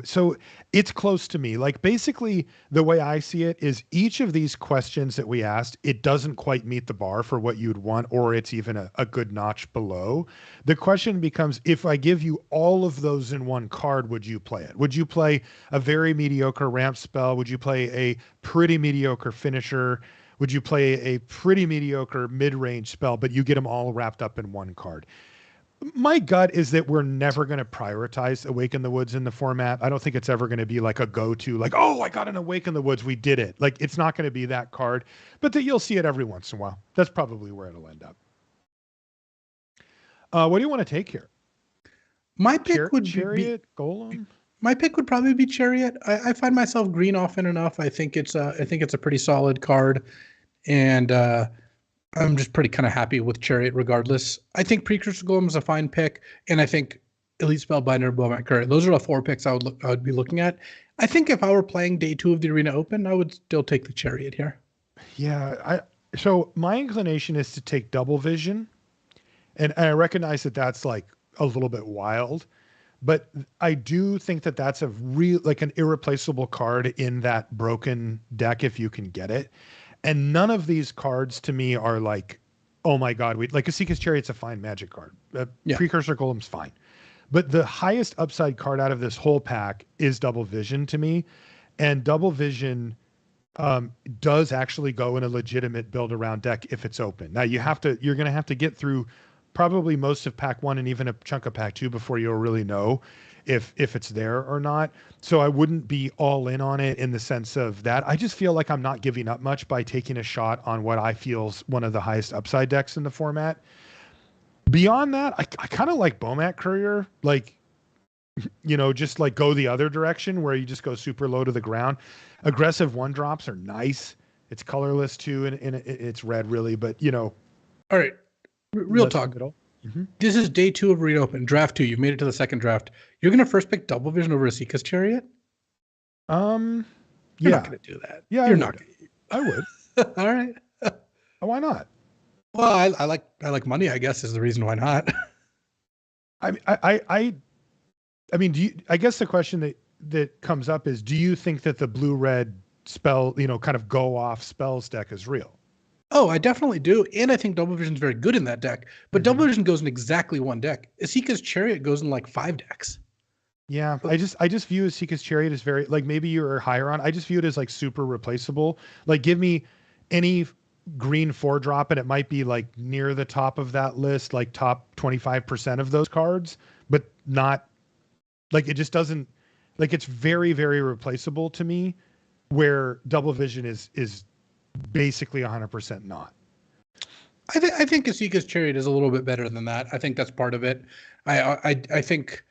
so it's close to me. Like basically the way I see it is each of these questions that we asked, it doesn't quite meet the bar for what you'd want, or it's even a good notch below. The question becomes, if I give you all of those in one card, would you play it? Would you play a very mediocre ramp spell? Would you play a pretty mediocre finisher? Would you play a pretty mediocre mid-range spell, but you get them all wrapped up in one card? My gut is that we're never going to prioritize Awaken the Woods in the format. I don't think it's ever going to be like a go-to, like, oh, I got an Awaken the Woods, we did it. Like, it's not going to be that card, but that you'll see it every once in a while. That's probably where it'll end up. What do you want to take here? My pick would Chariot, Golem? My pick would probably be Chariot. I find myself green often enough. I think it's a pretty solid card, and I'm just pretty kind of happy with Chariot regardless. I think Precursor Golem is a fine pick, and I think Elite Spellbinder, Bowmat Courier. Those are the 4 picks I would be looking at. I think if I were playing day 2 of the Arena Open, I would still take the Chariot here. Yeah, so my inclination is to take Double Vision, and I recognize that that's like a little bit wild. But I do think that that's an irreplaceable card in that broken deck if you can get it. And none of these cards to me are like, oh my God, like Kasika's Chariot's a fine Magic card. Precursor Golem's fine. But the highest upside card out of this whole pack is Double Vision to me. And Double Vision does actually go in a legitimate build around deck if it's open. Now you're going to have to get through probably most of pack 1 and even a chunk of pack 2 before you'll really know if it's there or not. So I wouldn't be all in on it in the sense of that. I just feel like I'm not giving up much by taking a shot on what I feel's one of the highest upside decks in the format. Beyond that, I kind of like Bowmat Courier, like, just like go the other direction where you just go super low to the ground. Aggressive 1-drops are nice. It's colorless too, and it's red really, but All right. Real talk. Mm-hmm. This is day 2 of Arena Open, draft 2. You've made it to the second draft. You're going to first pick Double Vision over Asika's Chariot? You're not going to do that. Yeah, you're not. I would. All right. Why not? Well, I like money, I guess, is the reason why not. I mean, I guess the question that comes up is, do you think that the blue-red spell, kind of go off spells deck is real? Oh, I definitely do. And I think Double Vision's very good in that deck. But Double Vision goes in exactly one deck. Asika's Chariot goes in like 5 decks. Yeah, I just view Asika's Chariot as very, like, maybe you're higher on. I just view it as like super replaceable. Like, give me any green 4-drop and it might be like near the top of that list, like top 25% of those cards, but not like, it just doesn't, like, it's very, very replaceable to me, where Double Vision is basically 100% not. I think Asika's Chariot is a little bit better than that. I think that's part of it. I think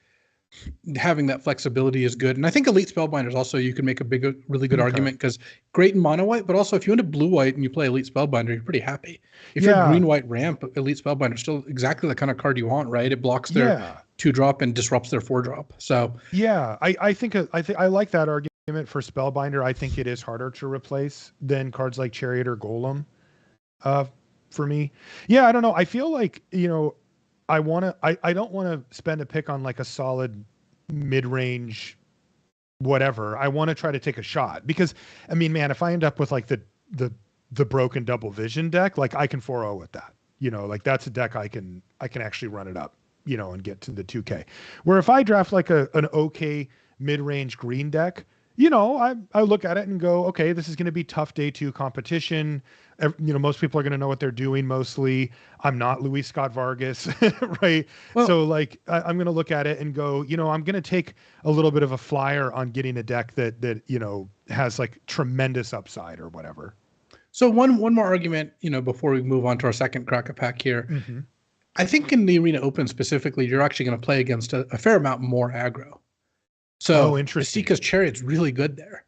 having that flexibility is good. And I think Elite Spellbinders also, you can make a really good argument, because great in mono white, but also if you went to blue white and you play Elite Spellbinder, you're pretty happy. If you're green white ramp, Elite Spellbinder is still exactly the kind of card you want, right? It blocks their 2-drop and disrupts their 4-drop. So I think I like that argument for Spellbinder. I think it is harder to replace than cards like Chariot or Golem. For me, I don't know. I feel like, I don't want to spend a pick on like a solid mid-range whatever. I want to try to take a shot, because I mean, man, if I end up with like the broken Double Vision deck, like I can 4-0 with that, like that's a deck I can actually run it up, and get to the 2K. Where if I draft like an okay mid-range green deck, I look at it and go, okay, this is going to be tough day two competition. Most people are going to know what they're doing mostly. I'm not Luis Scott-Vargas, right? Well, So like, I'm going to look at it and go, I'm going to take a little bit of a flyer on getting a deck that has like tremendous upside or whatever. so one more argument, before we move on to our second crack a pack here. Mm-hmm. I think in the Arena Open specifically, you're actually going to play against a fair amount more aggro. Oh, So interesting. Masika's Chariot's really good there.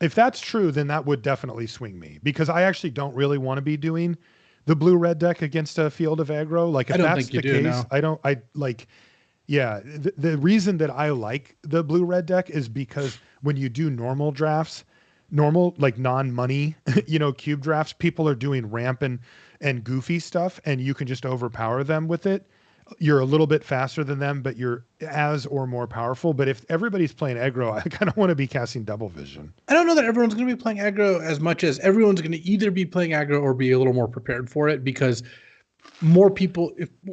If that's true, then that would definitely swing me because I actually don't really want to be doing the blue-red deck against a field of aggro. Like I if don't that's think you the do, case, no. yeah, the reason that I like the blue-red deck is because when you do normal drafts, normal like non-money, cube drafts, people are doing ramp and goofy stuff and you can just overpower them with it. You're a little bit faster than them, but you're as or more powerful. But if everybody's playing aggro, I kind of want to be casting double vision. I don't know that everyone's going to be playing aggro as much as everyone's going to either be playing aggro or be a little more prepared for it because more people,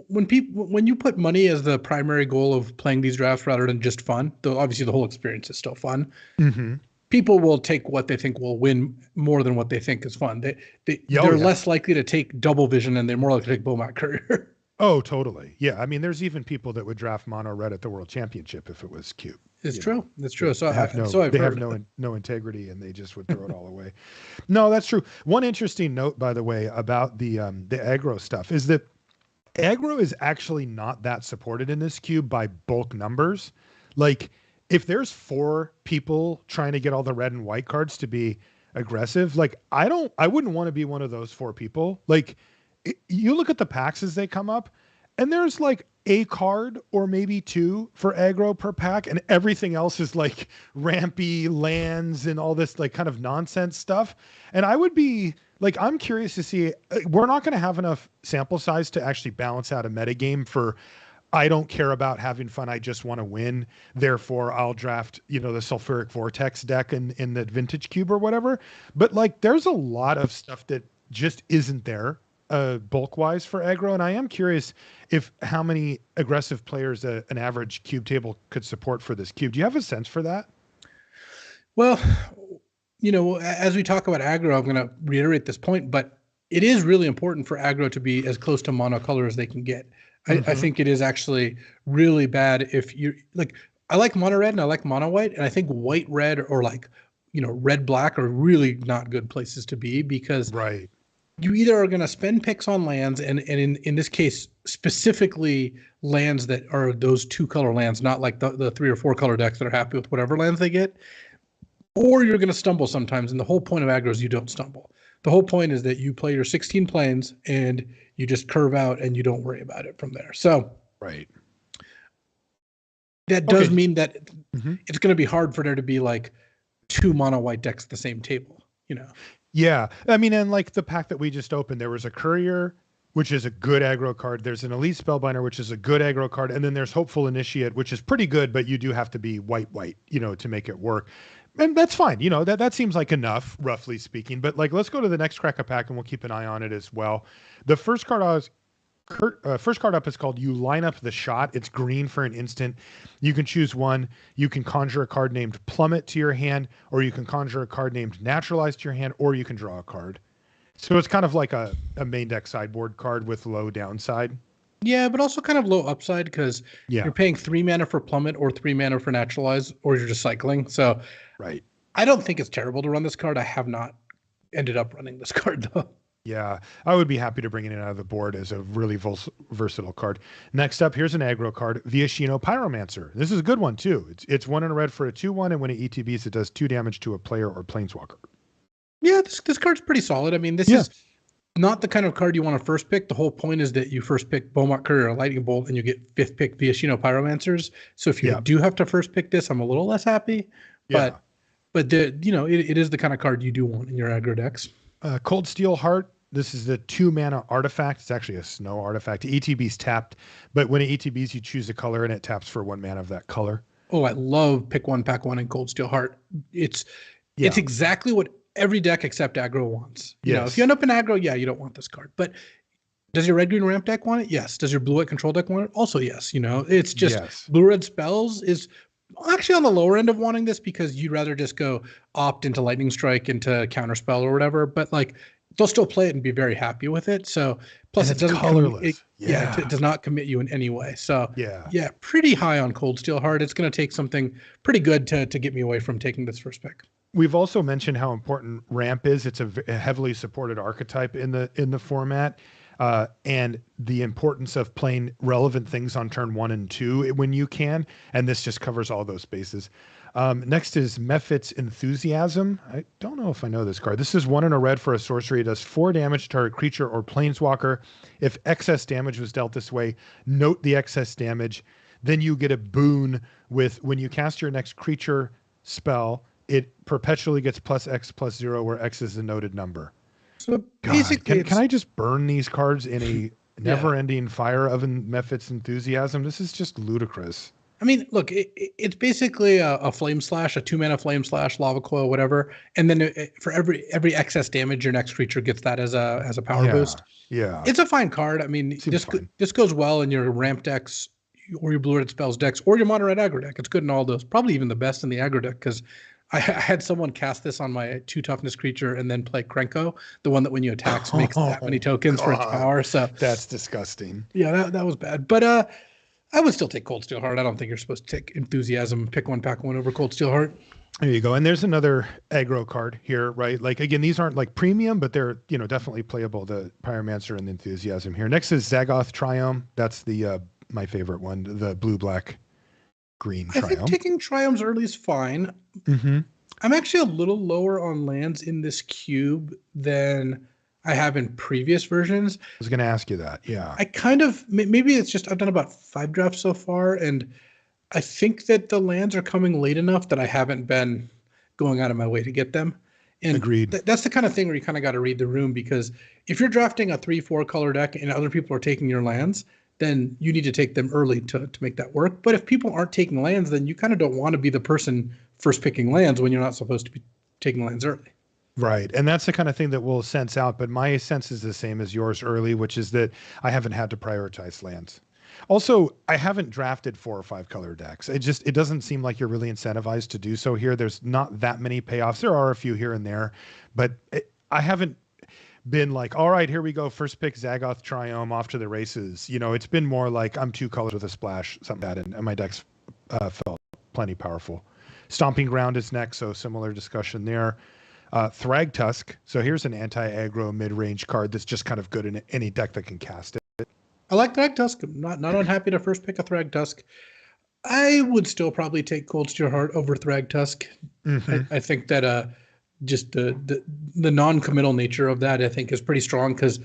when you put money as the primary goal of playing these drafts rather than just fun, though obviously the whole experience is still fun. Mm-hmm. People will take what they think will win more than what they think is fun. They're Yeah. less likely to take double vision and they're more likely to take Beaumont Courier. Oh, totally. Yeah. I mean, there's even people that would draft mono red at the World Championship if it was cute. It's true. That's true. So They have no integrity and they just would throw it all away. No, that's true. One interesting note, by the way, about the aggro stuff is that aggro is actually not that supported in this cube by bulk numbers. Like if there's 4 people trying to get all the red and white cards to be aggressive, like I wouldn't want to be one of those 4 people. Like you look at the packs as they come up and there's like a card or maybe 2 for aggro per pack and everything else is like rampy lands and all this like kind of nonsense stuff. And I would be like, I'm curious to see, we're not going to have enough sample size to actually balance out a metagame for, I don't care about having fun. I just want to win. Therefore, I'll draft, the Sulfuric Vortex deck in the Vintage Cube or whatever. But like, there's a lot of stuff that just isn't there bulk wise for aggro. And I am curious if how many aggressive players an average cube table could support for this cube. Do you have a sense for that? Well, as we talk about aggro, I'm going to reiterate this point, but it is really important for aggro to be as close to monocolor as they can get. I think it is actually really bad if you like, I like mono red and I like mono white. And I think white red or like, red black are really not good places to be because right. You either are going to spend picks on lands and in this case, specifically lands that are those 2 color lands, not like the 3 or 4 color decks that are happy with whatever lands they get, or you're going to stumble sometimes. And the whole point of aggro is you don't stumble. The whole point is that you play your 16 planes and you just curve out and you don't worry about it from there. So right. That does mean that it's going to be hard for there to be like 2 mono white decks at the same table, Yeah. I mean, and like the pack that we just opened, there was a Courier, which is a good aggro card. There's an Elite Spellbinder, which is a good aggro card. And then there's Hopeful Initiate, which is pretty good, but you do have to be white, to make it work. And that's fine. That seems like enough, roughly speaking. But like, let's go to the next crack a pack and we'll keep an eye on it as well. The first card up is called You Line Up the Shot. It's green for an instant. You can choose one. You can conjure a card named Plummet to your hand, or you can conjure a card named Naturalize to your hand, or you can draw a card. So it's kind of like a main deck sideboard card with low downside. Yeah, but also kind of low upside because you're paying 3 mana for Plummet or 3 mana for Naturalize, or you're just cycling. So right. I don't think it's terrible to run this card. I have not ended up running this card, though. Yeah, I would be happy to bring it out of the board as a really versatile card. Next up, here's an aggro card, Viashino Pyromancer. This is a good one, too. It's 1 and a red for a 2/1, and when it ETBs, it does 2 damage to a player or planeswalker. Yeah, this card's pretty solid. I mean, this is not the kind of card you want to first pick. The whole point is that you first pick Beaumont Courier or Lightning Bolt, and you get 5th pick Viashino Pyromancers. So if you do have to first pick this, I'm a little less happy. But it is the kind of card you do want in your aggro decks. Cold Steel Heart. This is the 2 mana artifact. It's actually a snow artifact. ETB's tapped, but when it ETBs, you choose a color and it taps for 1 mana of that color. Oh, I love pick 1, pack 1 and Cold Steel Heart. It's exactly what every deck except aggro wants. If you end up in aggro, you don't want this card. But does your red green ramp deck want it? Yes. Does your blue white control deck want it? Also, yes. It's just blue red spells is actually on the lower end of wanting this because you'd rather just go opt into Lightning Strike, into Counterspell or whatever. But like they'll still play it and be very happy with it. So plus And it it's doesn't colorless. it does not commit you in any way. So Yeah. yeah, pretty high on Cold Steel Heart. It's going to take something pretty good to get me away from taking this first pick. We've also mentioned how important ramp is. It's a heavily supported archetype in the format, and the importance of playing relevant things on turn 1 and 2 when you can. And this just covers all those bases. Next is Mephit's Enthusiasm. I don't know if I know this card. This is 1 and a red for a sorcery. It does 4 damage to target creature or planeswalker. If excess damage was dealt this way, note the excess damage. Then you get a boon with when you cast your next creature spell, it perpetually gets +X+0 where X is a noted number. So God, basically, can I just burn these cards in a never-ending fire of Mephit's Enthusiasm? This is just ludicrous. I mean, look, it's basically a Flame Slash, a 2-mana Flame Slash, Lava Coil, whatever, and then for every excess damage, your next creature gets that as a power boost. Yeah, it's a fine card. I mean, this goes well in your ramp decks or your blue-red spells decks or your mono red aggro deck. It's good in all those. Probably even the best in the aggro deck because I had someone cast this on my 2 toughness creature and then play Krenko, the one that when you attack makes that many tokens for its power. So that's disgusting. Yeah, that was bad. But I would still take Cold Steel Heart. I don't think you're supposed to take Enthusiasm, pick one, pack one over Cold Steel Heart. There you go. And there's another aggro card here, right? Like, again, these aren't like premium, but they're, definitely playable, the Pyromancer and the Enthusiasm here. Next is Zagoth Triome. That's the my favorite one, the blue-black green Triome. I think taking Triomes early is fine. Mm-hmm. I'm actually a little lower on lands in this cube than I have in previous versions. I was going to ask you that. Yeah. I kind of, maybe it's just, I've done about 5 drafts so far, and I think that the lands are coming late enough that I haven't been going out of my way to get them. And agreed. That's the kind of thing where you kind of got to read the room, because if you're drafting a 3-4 color deck and other people are taking your lands, then you need to take them early to make that work. But if people aren't taking lands, then you kind of don't want to be the person first picking lands when you're not supposed to be taking lands early. Right. And that's the kind of thing that we'll sense out. But my sense is the same as yours early, which is that I haven't had to prioritize lands. Also, I haven't drafted 4 or 5 color decks. It doesn't seem like you're really incentivized to do so here. There's not that many payoffs. There are a few here and there, but I haven't been like, all right, here we go. First pick Zagoth Triome, off to the races. It's been more like I'm 2 colors with a splash, something like that. And my decks felt plenty powerful. Stomping Ground is next. So similar discussion there. Thragtusk. So here's an anti-aggro mid-range card that's just kind of good in any deck that can cast it. I like Thragtusk. I'm not unhappy to first pick a Thragtusk. I would still probably take Cold Steel Heart over Thragtusk. Mm-hmm. I think that just the non-committal nature of that, I think, is pretty strong, because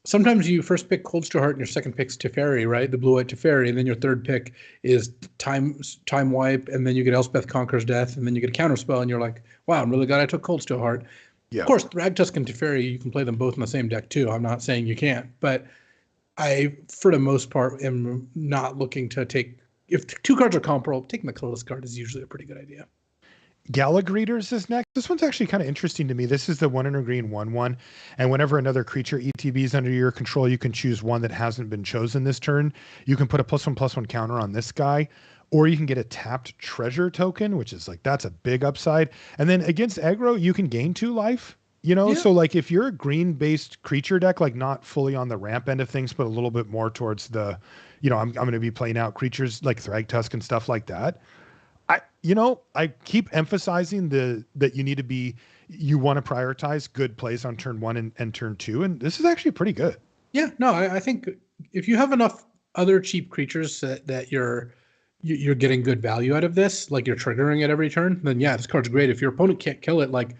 sometimes you first pick Cold Steel Heart and your second pick's Teferi, right? The blue-white Teferi, and then your third pick is time wipe, and then you get Elspeth Conquers Death, and then you get a counterspell, and you're like, wow, I'm really glad I took Cold Steel Heart. Yeah. Of course, Thragtusk and Teferi, you can play them both in the same deck too. I'm not saying you can't, but I, for the most part, am not looking to take, if 2 cards are comparable, taking the colorless card is usually a pretty good idea. Gallagreeters is next. This one's actually kind of interesting to me. This is the 1 in a green 1/1, and whenever another creature ETBs under your control, you can choose one that hasn't been chosen this turn. You can put a +1/+1 counter on this guy, or you can get a tapped treasure token, which is like, that's a big upside. And then against aggro, you can gain 2 life. So like if you're a green-based creature deck, like not fully on the ramp end of things, but a little bit more towards the, I'm going to be playing out creatures like Thragtusk and stuff like that. I keep emphasizing that you want to prioritize good plays on turn 1 and turn 2, and this is actually pretty good. Yeah, no, I think if you have enough other cheap creatures that you're getting good value out of this, like you're triggering it every turn, then yeah, this card's great. If your opponent can't kill it, like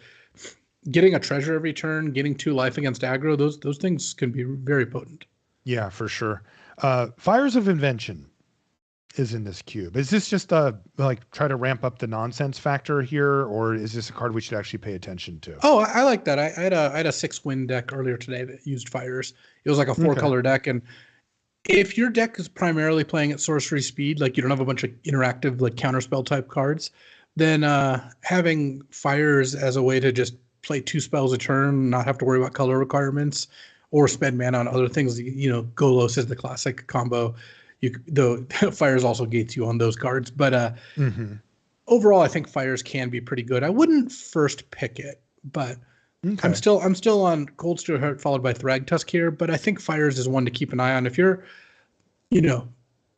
getting a treasure every turn, getting 2 life against aggro, those things can be very potent. Yeah, for sure. Fires of Invention is in this cube. Is this just try to ramp up the nonsense factor here, or is this a card we should actually pay attention to? Oh, I like that. I had a 6-win deck earlier today that used fires. It was like a 4-color deck, and if your deck is primarily playing at sorcery speed, like you don't have a bunch of interactive like counterspell type cards, then having fires as a way to just play 2 spells a turn, not have to worry about color requirements or spend mana on other things, Golos is the classic combo. though Fires also gates you on those cards. But Mm-hmm. overall, I think Fires can be pretty good. I wouldn't first pick it, but Okay. I'm still on Cold Steel Heart followed by Thragtusk here. But I think Fires is one to keep an eye on. If you're,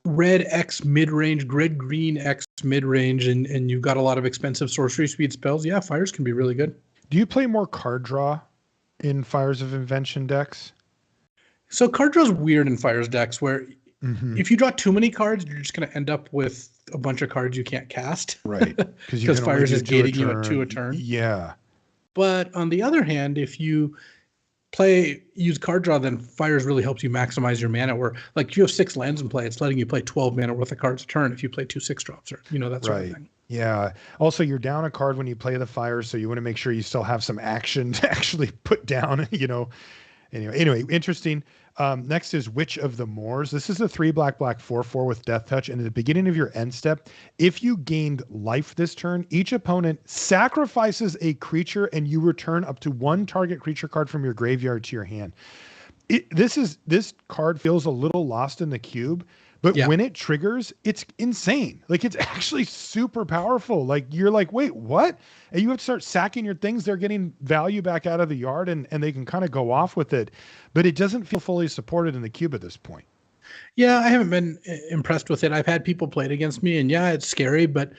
red X mid-range, red green X mid-range, and you've got a lot of expensive sorcery speed spells, yeah, Fires can be really good. Do you play more card draw in Fires of Invention decks? So card draw is weird in Fires decks where Mm-hmm. if you draw too many cards, you're just going to end up with a bunch of cards you can't cast. Right. Because Fires is gating you at 2 a turn. Yeah. But on the other hand, if you use card draw, then Fires really helps you maximize your mana. Where like if you have 6 lands in play, it's letting you play 12 mana worth of cards a turn if you play 2 6-drops or that sort of thing. Yeah. Also, you're down a card when you play the Fires, so you want to make sure you still have some action to actually put down. Anyway, interesting. Next is Witch of the Moors. This is a 3/black 4/4 with Death Touch. And at the beginning of your end step, if you gained life this turn, each opponent sacrifices a creature and you return up to 1 target creature card from your graveyard to your hand. This card feels a little lost in the cube, but when it triggers, it's insane. Like it's actually super powerful. Like you're like, wait, what? And you have to start sacking your things. They're getting value back out of the yard and they can kind of go off with it, but it doesn't feel fully supported in the cube at this point. Yeah, I haven't been impressed with it. I've had people play it against me and yeah, it's scary, but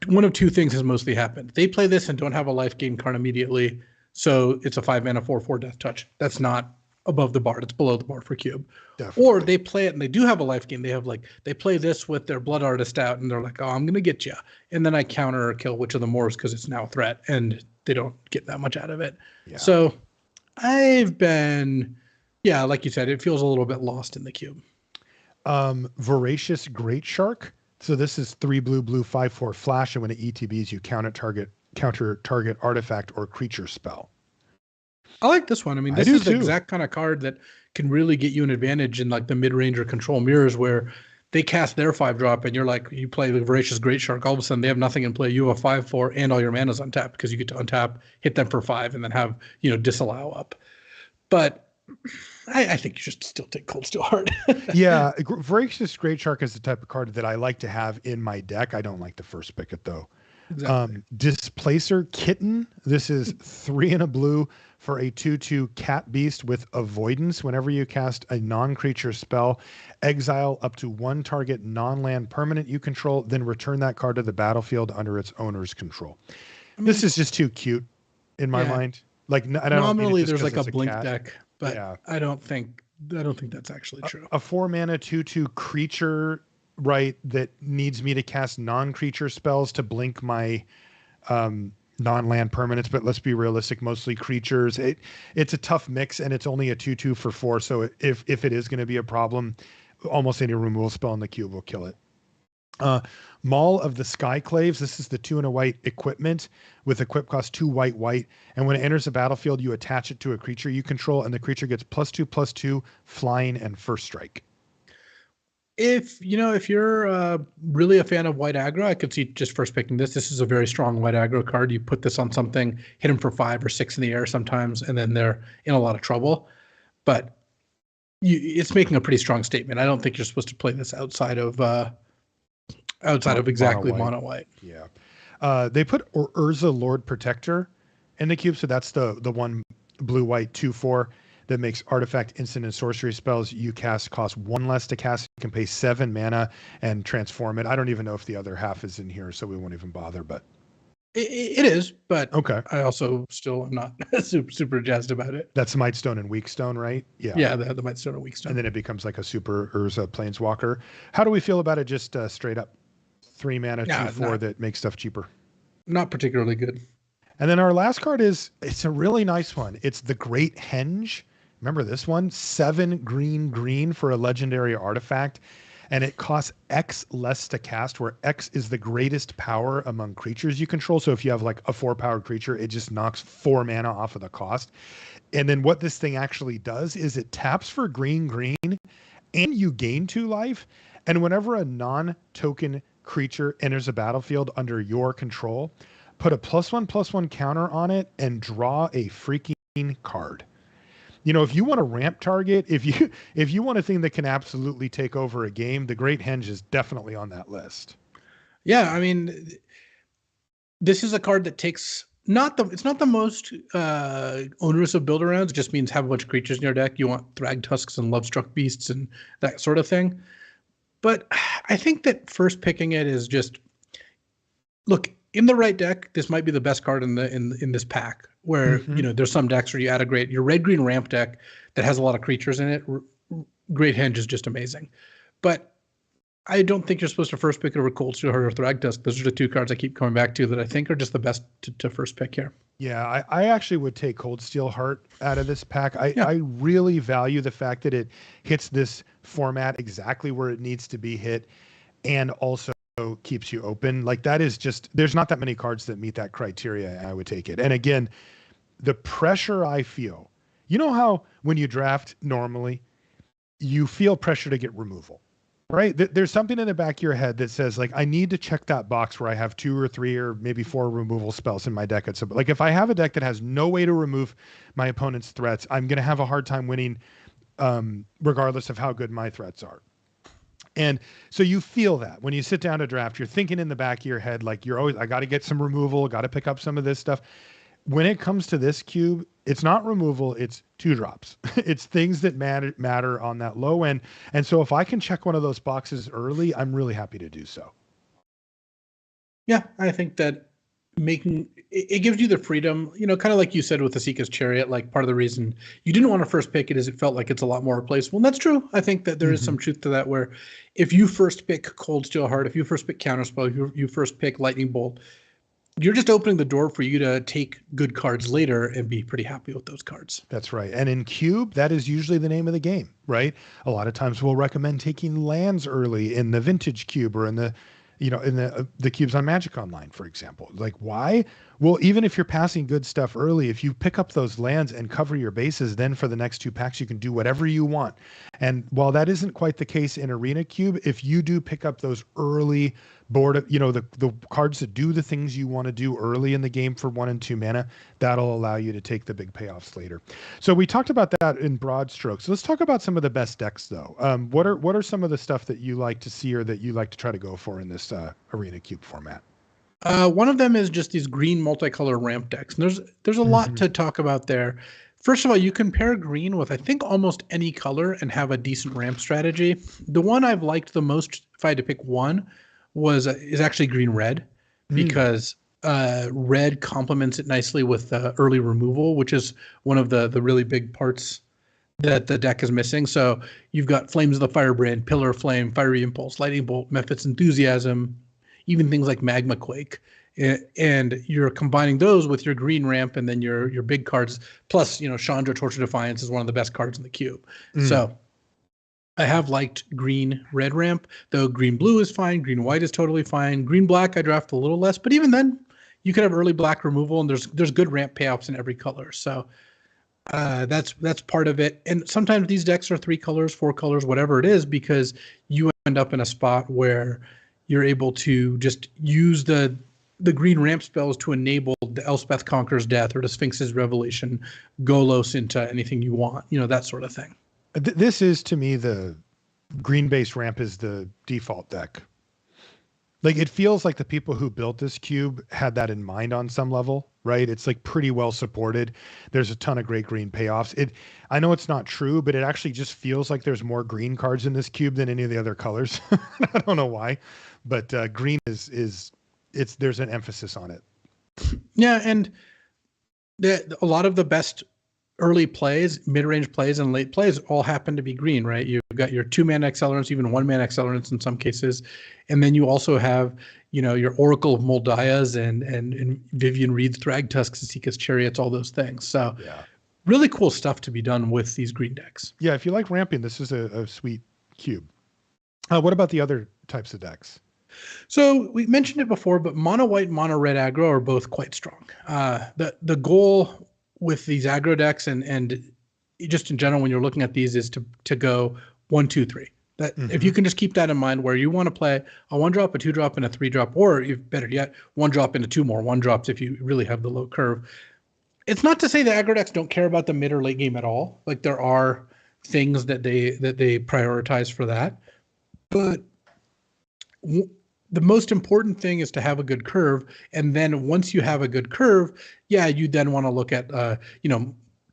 one of 2 things has mostly happened. They play this and don't have a life gain card immediately. So it's a 5 mana 4/4 Death Touch. That's not above the bar. It's below the bar for cube. Definitely. Or they play it and they do have a life gain. They play this with their Blood Artist out and they're like, oh, I'm going to get you. And then I counter or kill Witch of the Moors because it's now a threat and they don't get that much out of it. Yeah. So I've been, like you said, it feels a little bit lost in the cube. Voracious Great Shark. So this is 3 blue 5/4 flash. And when it ETBs, you counter target artifact or creature spell. I like this one. I mean, this is the exact kind of card that can really get you an advantage in like the mid-range or control mirrors where they cast their 5-drop and you're like, you play the Voracious Great Shark, all of a sudden they have nothing in play. You have a 5/4 and all your mana's untapped because you get to untap, hit them for 5, and then have, disallow up. But I think you should still take Cold Steel Heart. Yeah, Voracious Great Shark is the type of card that I like to have in my deck. I don't like to first pick it though. Exactly. Displacer Kitten. This is 3 and a blue for a 2/2 cat beast with avoidance. Whenever you cast a non-creature spell, exile up to 1 target non-land permanent you control, then return that card to the battlefield under its owner's control. This is just too cute in my mind. Like nominally there's like a blink deck, but I don't think that's actually true. A 4 mana 2/2 creature, right, that needs me to cast non-creature spells to blink my non-land permanents, but let's be realistic, mostly creatures. It's a tough mix and it's only a 2/2 for 4. So if it is going to be a problem, almost any removal spell in the cube will kill it. Maul of the Skyclaves. This is the 2 and a white equipment with equip cost 2 white. And when it enters the battlefield, you attach it to a creature you control and the creature gets +2/+2 flying and first strike. If you're really a fan of white aggro, I could see just first picking this. This is a very strong white aggro card. You put this on something, hit them for 5 or 6 in the air sometimes, and then they're in a lot of trouble. But it's making a pretty strong statement. I don't think you're supposed to play this outside of exactly mono white. Yeah. They put Urza Lord Protector in the cube, so that's the 1 blue white 2/4. That makes artifact, instant, and sorcery spells you cast cost 1 less to cast. You can pay 7 mana and transform it. I don't even know if the other half is in here, so we won't even bother. But it is. But okay, I also still am not super jazzed about it. That's Mightstone and Weakstone, right? Yeah, the Mightstone and Weakstone. And then it becomes like a super Urza Planeswalker. How do we feel about it? Just straight up 3 mana 2/4 that makes stuff cheaper. Not particularly good. And then our last card it's a really nice one. It's the Great Henge. Remember this one? 7 green for a legendary artifact. And it costs X less to cast, where X is the greatest power among creatures you control. So if you have like a 4-powered creature, it just knocks 4 mana off of the cost. And then what this thing actually does is it taps for green, and you gain 2 life. And whenever a non-token creature enters a battlefield under your control, put a +1/+1 counter on it and draw a freaking card. if you want a ramp target, if you want a thing that can absolutely take over a game, the Great Henge is definitely on that list. Yeah, I mean, this is a card that takes it's not the most onerous of build arounds. It just means have a bunch of creatures in your deck. You want Thragtusks and Lovestruck Beasts and that sort of thing. But I think that first picking it is just, look, in the right deck, this might be the best card in this pack. Where there's some decks where you add your red green ramp deck that has a lot of creatures in it. Great Henge is just amazing, but I don't think you're supposed to first pick it over Cold Steel Heart or Thragtusk. Those are the two cards I keep coming back to that I think are just the best to first pick here. Yeah, I actually would take Cold Steel Heart out of this pack. I really value the fact that it hits this format exactly where it needs to be hit, and also keeps you open. Like, that is just, there's not that many cards that meet that criteria, and I would take it. And again, the pressure I feel, how when you draft normally, you feel pressure to get removal, right? There's something in the back of your head that says, like, I need to check that box where I have 2 or 3 or maybe 4 removal spells in my deck. Like, if I have a deck that has no way to remove my opponent's threats, I'm going to have a hard time winning, regardless of how good my threats are. And so you feel that when you sit down to draft, you're thinking in the back of your head, like, I got to get some removal, got to pick up some of this stuff. When it comes to this cube, it's not removal, it's 2 drops. It's things that matter on that low end. And so if I can check one of those boxes early, I'm really happy to do so. Yeah, I think that it gives you the freedom, kind of like you said with the Seeker's Chariot. Like, part of the reason you didn't want to first pick it is it felt like it's a lot more replaceable. And that's true. I think that there is some truth to that, where if you first pick Cold Steel Heart, if you first pick Counterspell, if you first pick Lightning Bolt, you're just opening the door for you to take good cards later and be pretty happy with those cards. That's right. And in Cube, that is usually the name of the game, right? A lot of times we'll recommend taking lands early in the Vintage Cube or in the cubes on Magic Online, for example. Like, why? Well, even if you're passing good stuff early, if you pick up those lands and cover your bases, then for the next 2 packs, you can do whatever you want. And while that isn't quite the case in Arena Cube, if you do pick up those early board, the cards that do the things you want to do early in the game for 1 and 2 mana, that'll allow you to take the big payoffs later. So we talked about that in broad strokes. Let's talk about some of the best decks, though. What are some of the stuff that you like to see or that you like to try to go for in this Arena Cube format? One of them is just these green multicolor ramp decks. And there's a lot to talk about there. First of all, you can pair green with, I think, almost any color and have a decent ramp strategy. The one I've liked the most, if I had to pick one, is actually green-red, because red complements it nicely with early removal, which is one of the really big parts that the deck is missing. So you've got Flames of the Firebrand, Pillar of Flame, Fiery Impulse, Lightning Bolt, Mephit's Enthusiasm, even things like Magma Quake. And you're combining those with your green ramp and then your big cards. Plus, Chandra, Torture Defiance is one of the best cards in the cube. So I have liked green-red ramp, though green-blue is fine, green-white is totally fine. Green-black I draft a little less, but even then, you could have early black removal, and there's good ramp payoffs in every color. So that's part of it. And sometimes these decks are 3 colors, 4 colors, whatever it is, because you end up in a spot where you're able to just use the green ramp spells to enable the Elspeth Conqueror's Death or the Sphinx's Revelation, Golos into anything you want, that sort of thing. This is, to me, the green-based ramp is the default deck. Like, it feels like the people who built this cube had that in mind on some level, right? It's like pretty well supported. There's a ton of great green payoffs. I know it's not true, but it actually just feels like there's more green cards in this cube than any of the other colors. I don't know why, but green there's an emphasis on it. Yeah, and a lot of the best early plays, mid-range plays, and late plays all happen to be green, right? You've got your 2-mana accelerants, even 1-mana accelerants in some cases. And then you also have, your Oracle of Moldias and Vivian Reed's Thragtusks, Seeker's Chariots, all those things. So really cool stuff to be done with these green decks. Yeah, if you like ramping, this is a sweet cube. What about the other types of decks? So we mentioned it before, but mono white, mono red aggro are both quite strong. The goal with these aggro decks and just in general when you're looking at these is to go 1, 2, 3. That if you can just keep that in mind, where you want to play a 1-drop, a 2-drop, and a 3-drop, or better yet, 1 drop into 2 more 1-drops if you really have the low curve. It's not to say the aggro decks don't care about the mid or late game at all. Like there are things that they prioritize for that, but the most important thing is to have a good curve. And then once you have a good curve, yeah, you then want to look at,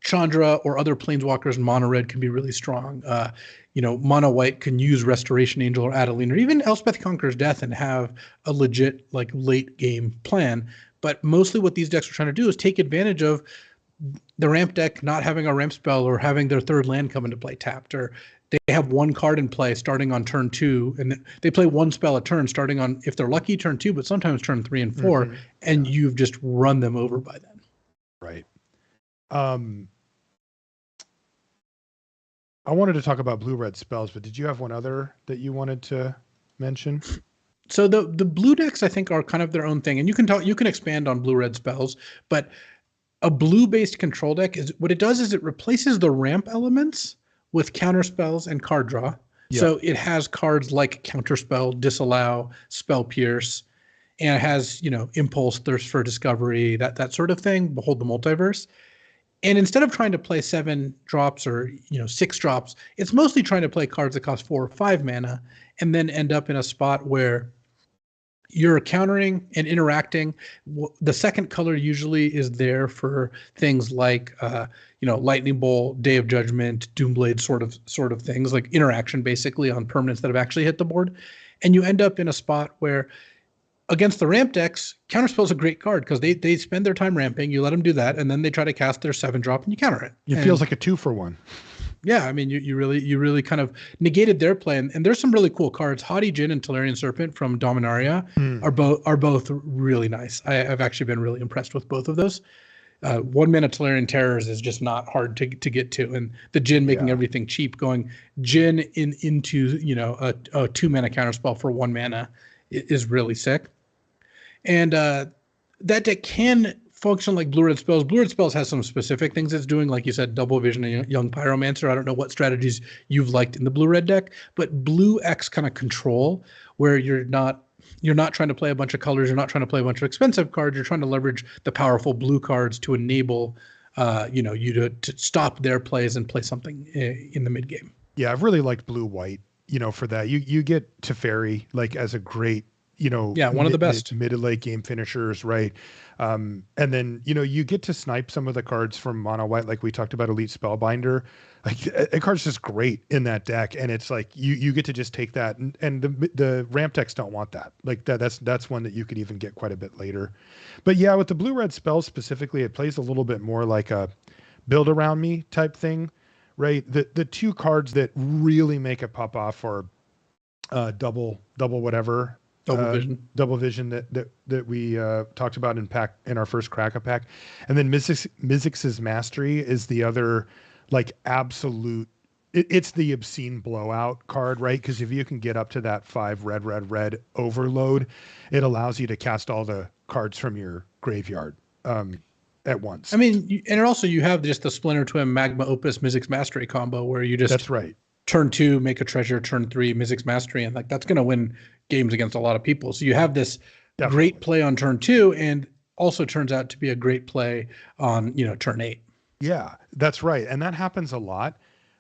Chandra or other planeswalkers in mono red can be really strong. Mono white can use Restoration Angel or Adeline or even Elspeth Conqueror's Death and have a legit like late game plan. But mostly what these decks are trying to do is take advantage of the ramp deck not having a ramp spell or having their third land come into play tapped, or they have one card in play starting on turn 2, and they play one spell a turn starting on, if they're lucky, turn 2, but sometimes turn 3 and 4, and you've just run them over by then. Right. I wanted to talk about blue-red spells, but did you have one other that you wanted to mention? So the blue decks, I think, are kind of their own thing, and you can expand on blue-red spells, but a blue-based control deck is what it does is it replaces the ramp elements with counter spells and card draw. Yep. So it has cards like Counterspell, Disallow, Spell Pierce, and it has, Impulse, Thirst for Discovery, that sort of thing, Behold the Multiverse. And instead of trying to play 7 drops or 6 drops, it's mostly trying to play cards that cost 4 or 5 mana and then end up in a spot where you're countering and interacting. The second color usually is there for things like Lightning Bolt, Day of Judgment, Doomblade sort of things, like interaction basically on permanents that have actually hit the board. And you end up in a spot where against the ramp decks, Counterspell is a great card because they spend their time ramping. You let them do that, and then they try to cast their 7-drop, and you counter it. It feels like a 2-for-1. Yeah, I mean, you really kind of negated their play, and there's some really cool cards. Haughty Djinn and Tolarian Serpent from Dominaria are both really nice. I've actually been really impressed with both of those. 1 mana Tolarian Terrors is just not hard to get to, and the Djinn making everything cheap, going Djinn into a 2 mana counterspell for 1 mana is really sick. And that deck can function like blue-red spells. Blue-red spells has some specific things it's doing, like you said, Double Vision and Young Pyromancer. I don't know what strategies you've liked in the blue-red deck, but blue X kind of control, where you're not trying to play a bunch of colors, you're not trying to play a bunch of expensive cards, you're trying to leverage the powerful blue cards to enable you to stop their plays and play something in the mid-game. Yeah, I've really liked blue-white, for that. You get Teferi like as a great one of the best mid to late game finishers, right? And then you get to snipe some of the cards from mono white, like we talked about Elite Spellbinder. Like a card's just great in that deck, and it's like you get to just take that, and the ramp decks don't want that. Like that's one that you could even get quite a bit later. But yeah, with the blue red spells specifically, it plays a little bit more like a build around me type thing, right? The 2 cards that really make it pop off are double whatever. Double vision that we talked about in our first Crack-A-Pack, and then Mizzix's Mastery is the other like absolute. It's the obscene blowout card, right? Because if you can get up to that 5 red overload, it allows you to cast all the cards from your graveyard at once. I mean, and also you have just the Splinter Twin Magma Opus Mizzix Mastery combo where you just that's right. Turn 2, make a treasure. Turn 3, Mizzix Mastery, and like that's going to win games against a lot of people. So you have this great play on turn 2, and also turns out to be a great play on turn 8. Yeah, that's right, and that happens a lot.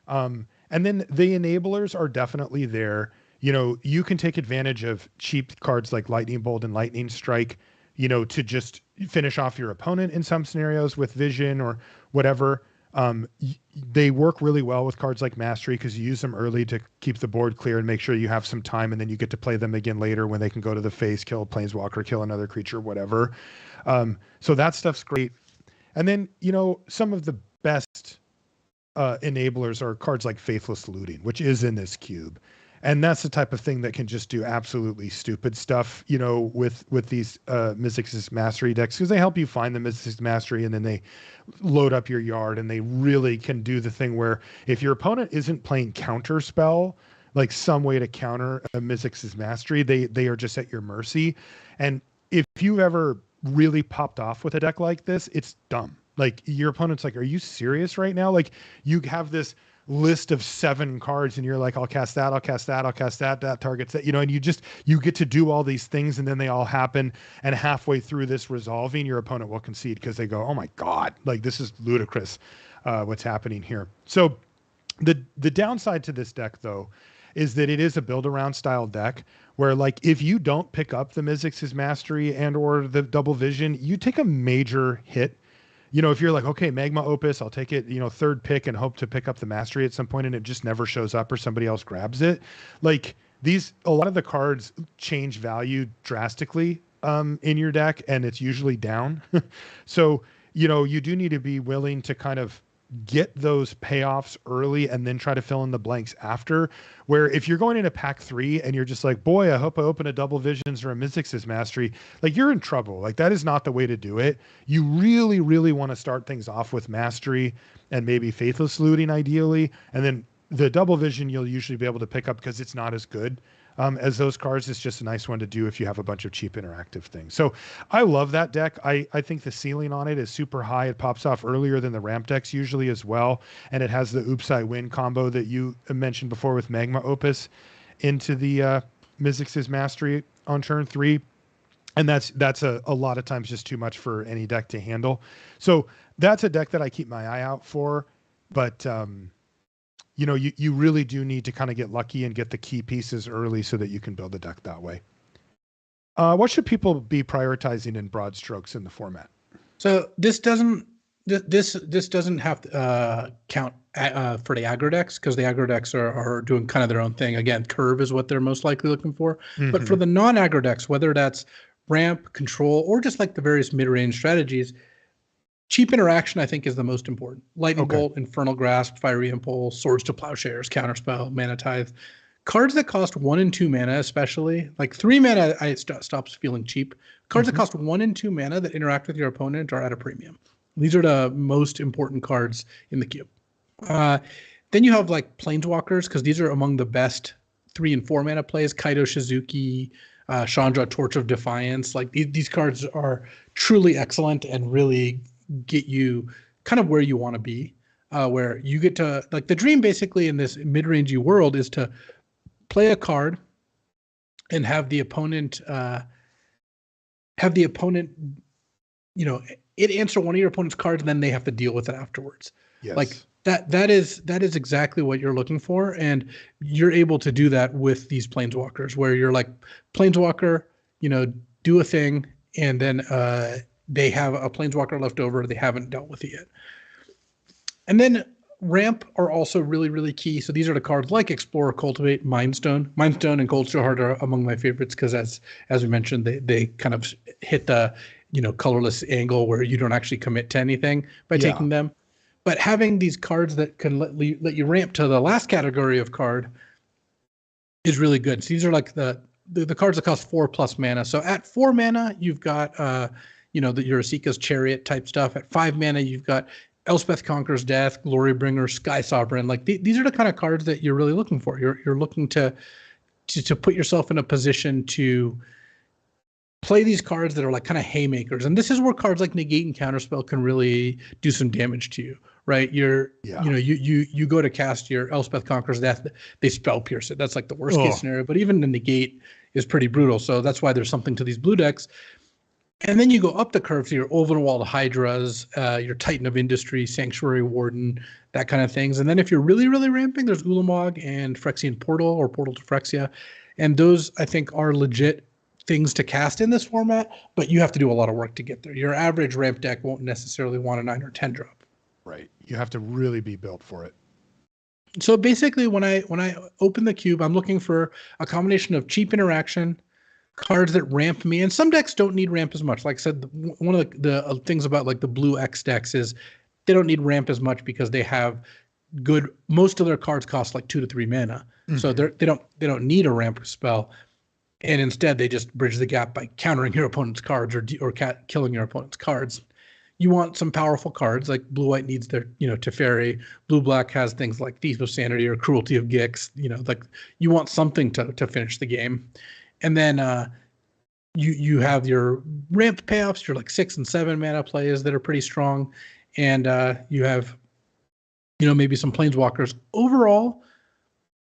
And then the enablers are definitely there. You can take advantage of cheap cards like Lightning Bolt and Lightning Strike, to just finish off your opponent in some scenarios with Vision or whatever. They work really well with cards like Mastery because you use them early to keep the board clear and make sure you have some time, and then you get to play them again later when they can go to the face, kill a planeswalker, kill another creature, whatever. So that stuff's great. And then, some of the best enablers are cards like Faithless Looting, which is in this cube. And that's the type of thing that can just do absolutely stupid stuff, with these Mizzix's Mastery decks, because they help you find the Mizzix's Mastery, and then they load up your yard, and they really can do the thing where if your opponent isn't playing counter spell, like some way to counter a Mizzix's Mastery, they are just at your mercy. And if you've ever really popped off with a deck like this, it's dumb. Like your opponent's like, are you serious right now? Like you have this list of 7 cards and you're like, I'll cast that, I'll cast that, I'll cast that, that targets that, and you get to do all these things and then they all happen. And halfway through this resolving, your opponent will concede because they go, oh my God, like this is ludicrous, what's happening here. So the downside to this deck though, is that it is a build around style deck where like, if you don't pick up the Mizzix's Mastery and or the Double Vision, you take a major hit. If you're like, okay, Magma Opus, I'll take it, third pick and hope to pick up the Mastery at some point and it just never shows up or somebody else grabs it. Like a lot of the cards change value drastically in your deck and it's usually down. So, you do need to be willing to kind of get those payoffs early and then try to fill in the blanks after, where if you're going into pack 3 and you're just like, boy, I hope I open a Double Visions or a Mizzix's Mastery, like you're in trouble. Like that is not the way to do it. You really, really want to start things off with Mastery and maybe Faithless Looting ideally. And then the Double Vision you'll usually be able to pick up because it's not as good as those cards. It's just a nice one to do if you have a bunch of cheap interactive things. So I love that deck. I think the ceiling on it is super high. It pops off earlier than the ramp decks usually as well. And it has the Oops, I Win combo that you mentioned before with Magma Opus into the Mizzix's Mastery on turn 3. And that's a lot of times just too much for any deck to handle. So that's a deck that I keep my eye out for. But you really do need to kind of get lucky and get the key pieces early so that you can build a deck that way. What should people be prioritizing in broad strokes in the format? So this doesn't have to count for the aggro decks, because the aggro decks are doing kind of their own thing. Again, curve is what they're most likely looking for. Mm-hmm. But for the non-aggro decks, whether that's ramp, control, or just like the various mid-range strategies, cheap interaction, I think, is the most important. Lightning Bolt, Infernal Grasp, Fiery Impulse, Swords to Plowshares, Counterspell, Mana Tithe. Cards that cost 1 and 2 mana, especially, like 3 mana, stops feeling cheap. Cards that cost 1 and 2 mana that interact with your opponent are at a premium. These are the most important cards in the cube. Then you have like Planeswalkers, because these are among the best 3 and 4 mana plays. Kaido Shizuki, Chandra, Torch of Defiance. Like these cards are truly excellent and really get you kind of where you want to be, where you get to, like, the dream basically in this mid-rangey world is to play a card and have the opponent it answer one of your opponent's cards and then they have to deal with it afterwards. Yes. Like that is exactly what you're looking for, and you're able to do that with these Planeswalkers, where you're like, Planeswalker, do a thing, and then they have a Planeswalker left over. They haven't dealt with it yet. And then ramp are also really, really key. So these are the cards like Explorer, Cultivate, Mindstone. Mindstone and Cold Steel Heart are among my favorites because, as we mentioned, they kind of hit the colorless angle where you don't actually commit to anything by taking them. But having these cards that can let you ramp to the last category of card is really good. So these are like the cards that cost 4+ mana. So at 4 mana, you've got your Asika's Chariot type stuff. At 5 mana, you've got Elspeth Conquers Death, Glorybringer, Sky Sovereign. Like these are the kind of cards that you're really looking for. You're looking to put yourself in a position to play these cards that are like kind of haymakers. And this is where cards like Negate and Counterspell can really do some damage to you, right? You go to cast your Elspeth Conquers Death, they spell pierce it. That's like the worst case scenario. But even the Negate is pretty brutal. So that's why there's something to these blue decks. And then you go up the curve to your Ulvenwald Hydras, your Titan of Industry, Sanctuary Warden, that kind of things. And then if you're really, really ramping, there's Ulamog and Phyrexian Portal or Portal to Phyrexia. And those, I think, are legit things to cast in this format, but you have to do a lot of work to get there. Your average ramp deck won't necessarily want a 9 or 10 drop. Right. You have to really be built for it. So basically, when I open the cube, I'm looking for a combination of cheap interaction, cards that ramp me, and some decks don't need ramp as much. Like I said, one of the things about like the blue X decks is they don't need ramp as much because they have good. Most of their cards cost like 2 to 3 mana, so they don't need a ramp spell, and instead they just bridge the gap by countering your opponent's cards or killing your opponent's cards. You want some powerful cards, like blue white needs their Teferi. Blue black has things like Thief of Sanity or Cruelty of Gix. Like you want something to finish the game. And then you have your ramp payoffs, your like 6 and 7 mana plays that are pretty strong, and you have maybe some planeswalkers. Overall,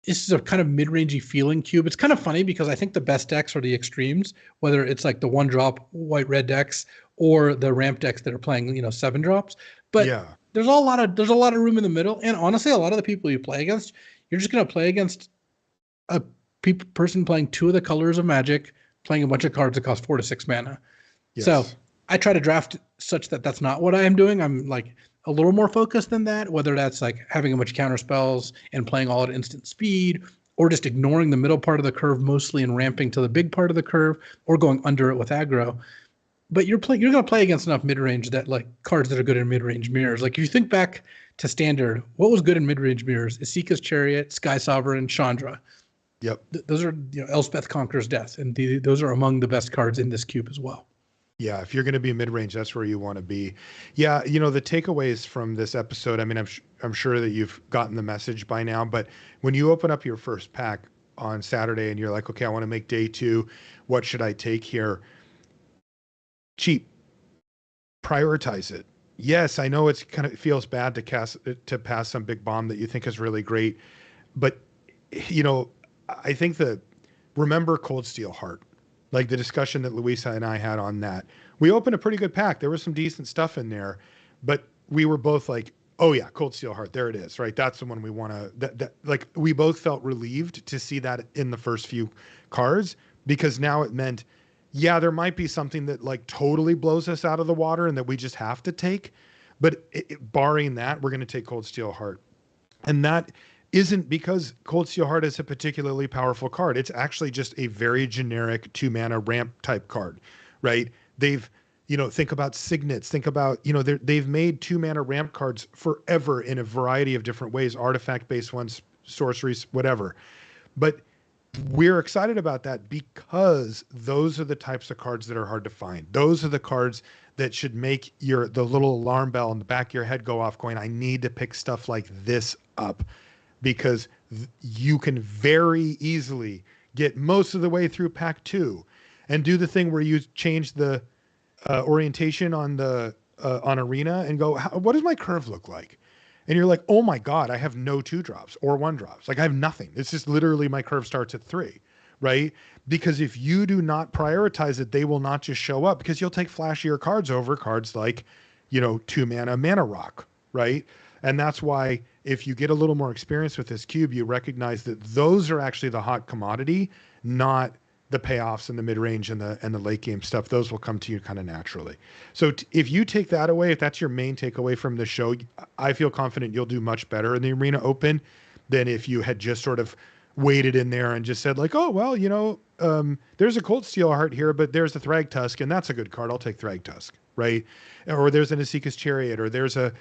this is a kind of mid-rangey feeling cube. It's kind of funny because I think the best decks are the extremes, whether it's like the 1-drop white-red decks or the ramp decks that are playing, 7-drops. But Yeah. there's a lot of room in the middle. And honestly, a lot of the people you play against, you're just going to play against a person playing 2 of the colors of Magic, playing a bunch of cards that cost 4 to 6 mana. Yes. So I try to draft such that that's not what I am doing. I'm like a little more focused than that, whether that's like having a bunch of counter spells and playing all at instant speed, or just ignoring the middle part of the curve mostly and ramping to the big part of the curve, or going under it with aggro. But you're going to play against enough mid-range that like cards that are good in mid-range mirrors. Like if you think back to Standard, what was good in mid-range mirrors? Isika's Chariot, Sky Sovereign, Chandra. Yep. Those are Elspeth Conquers Death, and those are among the best cards in this cube as well. Yeah, if you're going to be mid-range, that's where you want to be. Yeah, the takeaways from this episode, I mean, I'm sure that you've gotten the message by now, but when you open up your first pack on Saturday and you're like, okay, I want to make day 2, what should I take here? Cheap. Prioritize it. Yes, I know it feels bad to pass some big bomb that you think is really great, but I think remember Cold Steel Heart. Like the discussion that Luisa and I had on that. We opened a pretty good pack. There was some decent stuff in there, but we were both like, oh yeah, Cold Steel Heart, there it is, right? That's the one we want to, like we both felt relieved to see that in the first few cards, because now it meant, yeah, there might be something that like totally blows us out of the water and that we just have to take. But barring that, we're going to take Cold Steel Heart. And that isn't because Cold Steel Heart is a particularly powerful card. It's actually just a very generic 2-mana ramp type card, right? They've, think about Signets, think about, they've made 2-mana ramp cards forever in a variety of different ways, artifact-based ones, sorceries, whatever. But we're excited about that because those are the types of cards that are hard to find. Those are the cards that should make the little alarm bell in the back of your head go off going, I need to pick stuff like this up. Because you can very easily get most of the way through pack 2 and do the thing where you change the orientation on arena and go, what does my curve look like? And you're like, oh my God, I have no 2-drops or 1-drops. Like I have nothing. It's just literally my curve starts at 3, right? Because if you do not prioritize it, they will not just show up, because you'll take flashier cards over cards like, 2-mana Mana Rock, right? And that's why if you get a little more experience with this cube, you recognize that those are actually the hot commodity, not the payoffs in the mid-range and the late game stuff. Those will come to you kind of naturally. So if you take that away, if that's your main takeaway from the show, I feel confident you'll do much better in the Arena Open than if you had just sort of waited in there and just said like, oh, well, there's a Cold Steel Heart here, but there's a Thragtusk, and that's a good card. I'll take Thragtusk, right? Or there's an Isika's Chariot, or there's a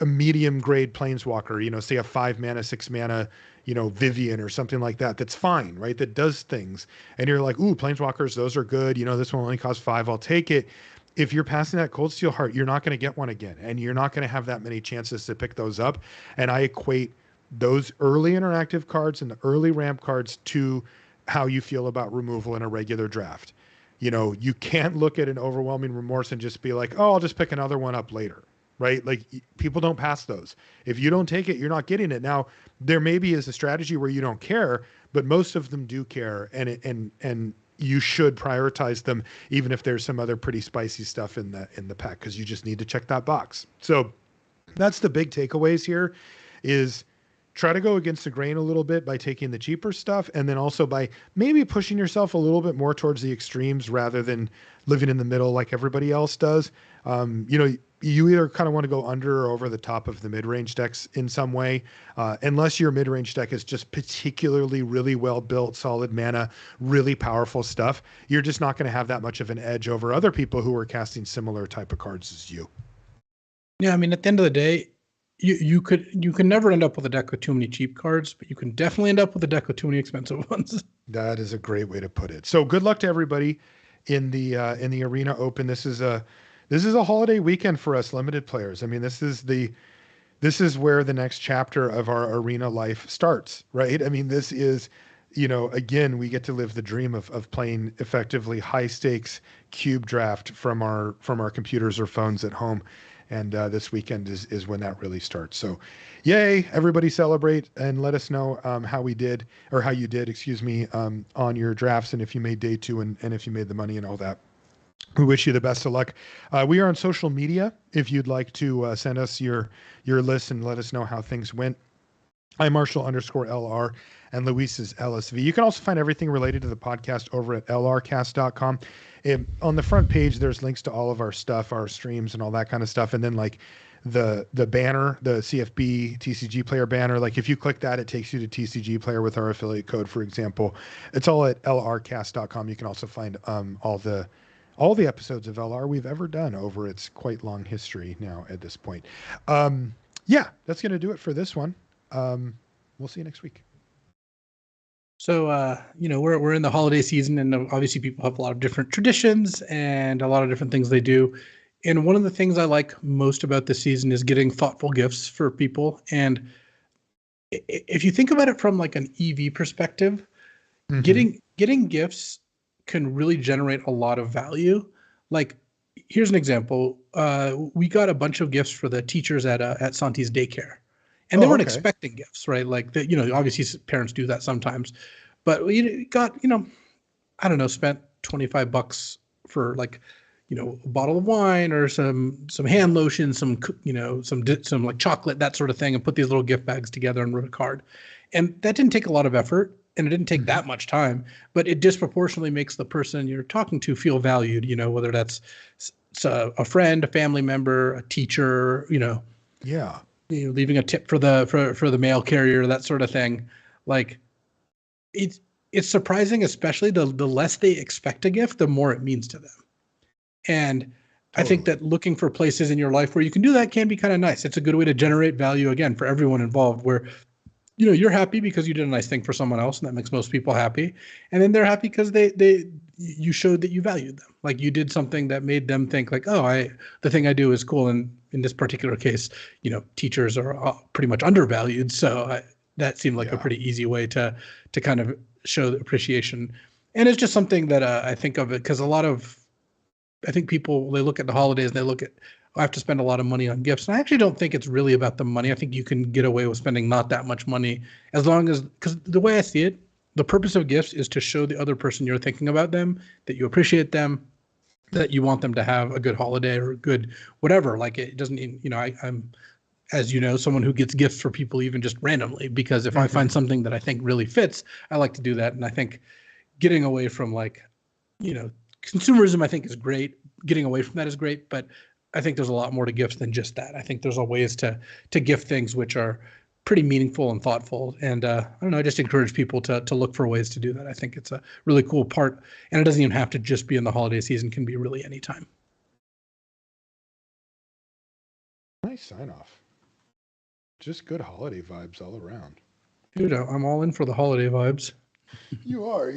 medium grade Planeswalker, say a 5-mana, 6-mana, Vivian or something like that. That's fine, right? That does things. And you're like, ooh, Planeswalkers, those are good. This one only costs 5. I'll take it. If you're passing that Cold Steel Heart, you're not going to get one again. And you're not going to have that many chances to pick those up. And I equate those early interactive cards and the early ramp cards to how you feel about removal in a regular draft. You can't look at an overwhelming remorse and just be like, oh, I'll just pick another one up later, right? Like people don't pass those. If you don't take it, you're not getting it. Now, there maybe is a strategy where you don't care, but most of them do care, and you should prioritize them, even if there's some other pretty spicy stuff in the pack, because you just need to check that box. So that's the big takeaways here is try to go against the grain a little bit by taking the cheaper stuff, and then also by maybe pushing yourself a little bit more towards the extremes rather than living in the middle like everybody else does. You either kind of want to go under or over the top of the mid-range decks in some way, unless your mid-range deck is just particularly really well-built, solid mana, really powerful stuff. You're just not going to have that much of an edge over other people who are casting similar type of cards as you. Yeah, I mean, at the end of the day, you can never end up with a deck with too many cheap cards, but you can definitely end up with a deck with too many expensive ones. That is a great way to put it. So good luck to everybody in the Arena Open. This is a holiday weekend for us limited players. I mean, this is where the next chapter of our arena life starts, right? I mean, this is, again, we get to live the dream of playing effectively high stakes cube draft from our computers or phones at home. And this weekend is when that really starts. So yay, everybody celebrate and let us know how we did, or how you did, excuse me, on your drafts, and if you made day two, and if you made the money and all that. We wish you the best of luck. We are on social media. If you'd like to send us your list and let us know how things went. I'm Marshall_LR, and Luis is LSV. You can also find everything related to the podcast over at lrcast.com. On the front page, there's links to all of our stuff, our streams and all that kind of stuff. And then like the banner, the CFB TCG player banner, like if you click that, it takes you to TCG player with our affiliate code, for example. It's all at lrcast.com. You can also find all the episodes of LR we've ever done over its quite long history now at this point. Yeah, that's going to do it for this one. We'll see you next week. So, we're in the holiday season, and obviously people have a lot of different traditions and a lot of different things they do. And one of the things I like most about this season is getting thoughtful gifts for people. And if you think about it from like an EV perspective, getting gifts can really generate a lot of value. Like, here's an example. We got a bunch of gifts for the teachers at Santi's daycare. And they weren't expecting gifts, right? Like, obviously parents do that sometimes. But we got, I don't know, spent $25 for like, a bottle of wine or some hand lotion, some like chocolate, that sort of thing, and put these little gift bags together and wrote a card. And that didn't take a lot of effort, and it didn't take that much time, but it disproportionately makes the person you're talking to feel valued, whether that's a friend, a family member, a teacher, Yeah. Leaving a tip for the mail carrier, that sort of thing. Like, it's surprising, especially the less they expect a gift, the more it means to them. And totally. I think that looking for places in your life where you can do that can be kind of nice. It's a good way to generate value, again, for everyone involved, where you're happy because you did a nice thing for someone else, and that makes most people happy. And then they're happy because you showed that you valued them. Like, you did something that made them think like, oh, the thing I do is cool. And in this particular case, teachers are pretty much undervalued. So that seemed like a pretty easy way to kind of show the appreciation. And it's just something that I think of it because I think people, they look at the holidays and they look at, I have to spend a lot of money on gifts. And I actually don't think it's really about the money. I think you can get away with spending not that much money as long as, because the way I see it, the purpose of gifts is to show the other person you're thinking about them, that you appreciate them, that you want them to have a good holiday or a good whatever. Like, it doesn't mean, I'm, as you know, someone who gets gifts for people even just randomly, because if I find something that I think really fits, I like to do that. And I think getting away from like, consumerism, I think, is great. Getting away from that is great, but I think there's a lot more to gifts than just that. I think there's ways to gift things which are pretty meaningful and thoughtful. And I don't know, I just encourage people to look for ways to do that. I think it's a really cool part, and it doesn't even have to just be in the holiday season. It can be really anytime. Nice sign off. Just good holiday vibes all around. Dude, I'm all in for the holiday vibes. You are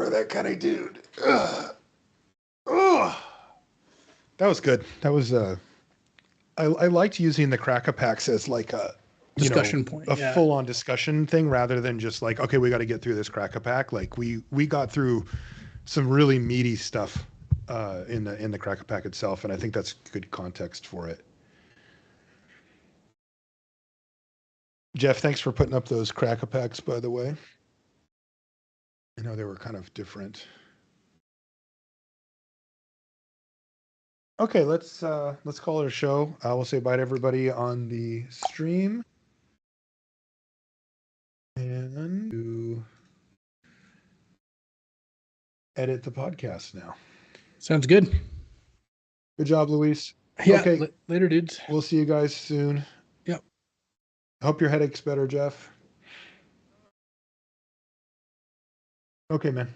that kind of dude. Ugh. Ugh. That was good. That was I liked using the cracker packs as like a discussion point, a full-on discussion thing, rather than just like, okay, we got to get through this cracker pack. Like, we got through some really meaty stuff in the cracker pack itself, and I think that's good context for it. Jeff, thanks for putting up those cracker packs, by the way. I know they were kind of different. Okay, let's call it a show. We'll say bye to everybody on the stream. And to edit the podcast now. Sounds good. Good job, Luis. Yeah, okay. Later, dudes. We'll see you guys soon. Yep. I hope your headache's better, Jeff. Okay, man.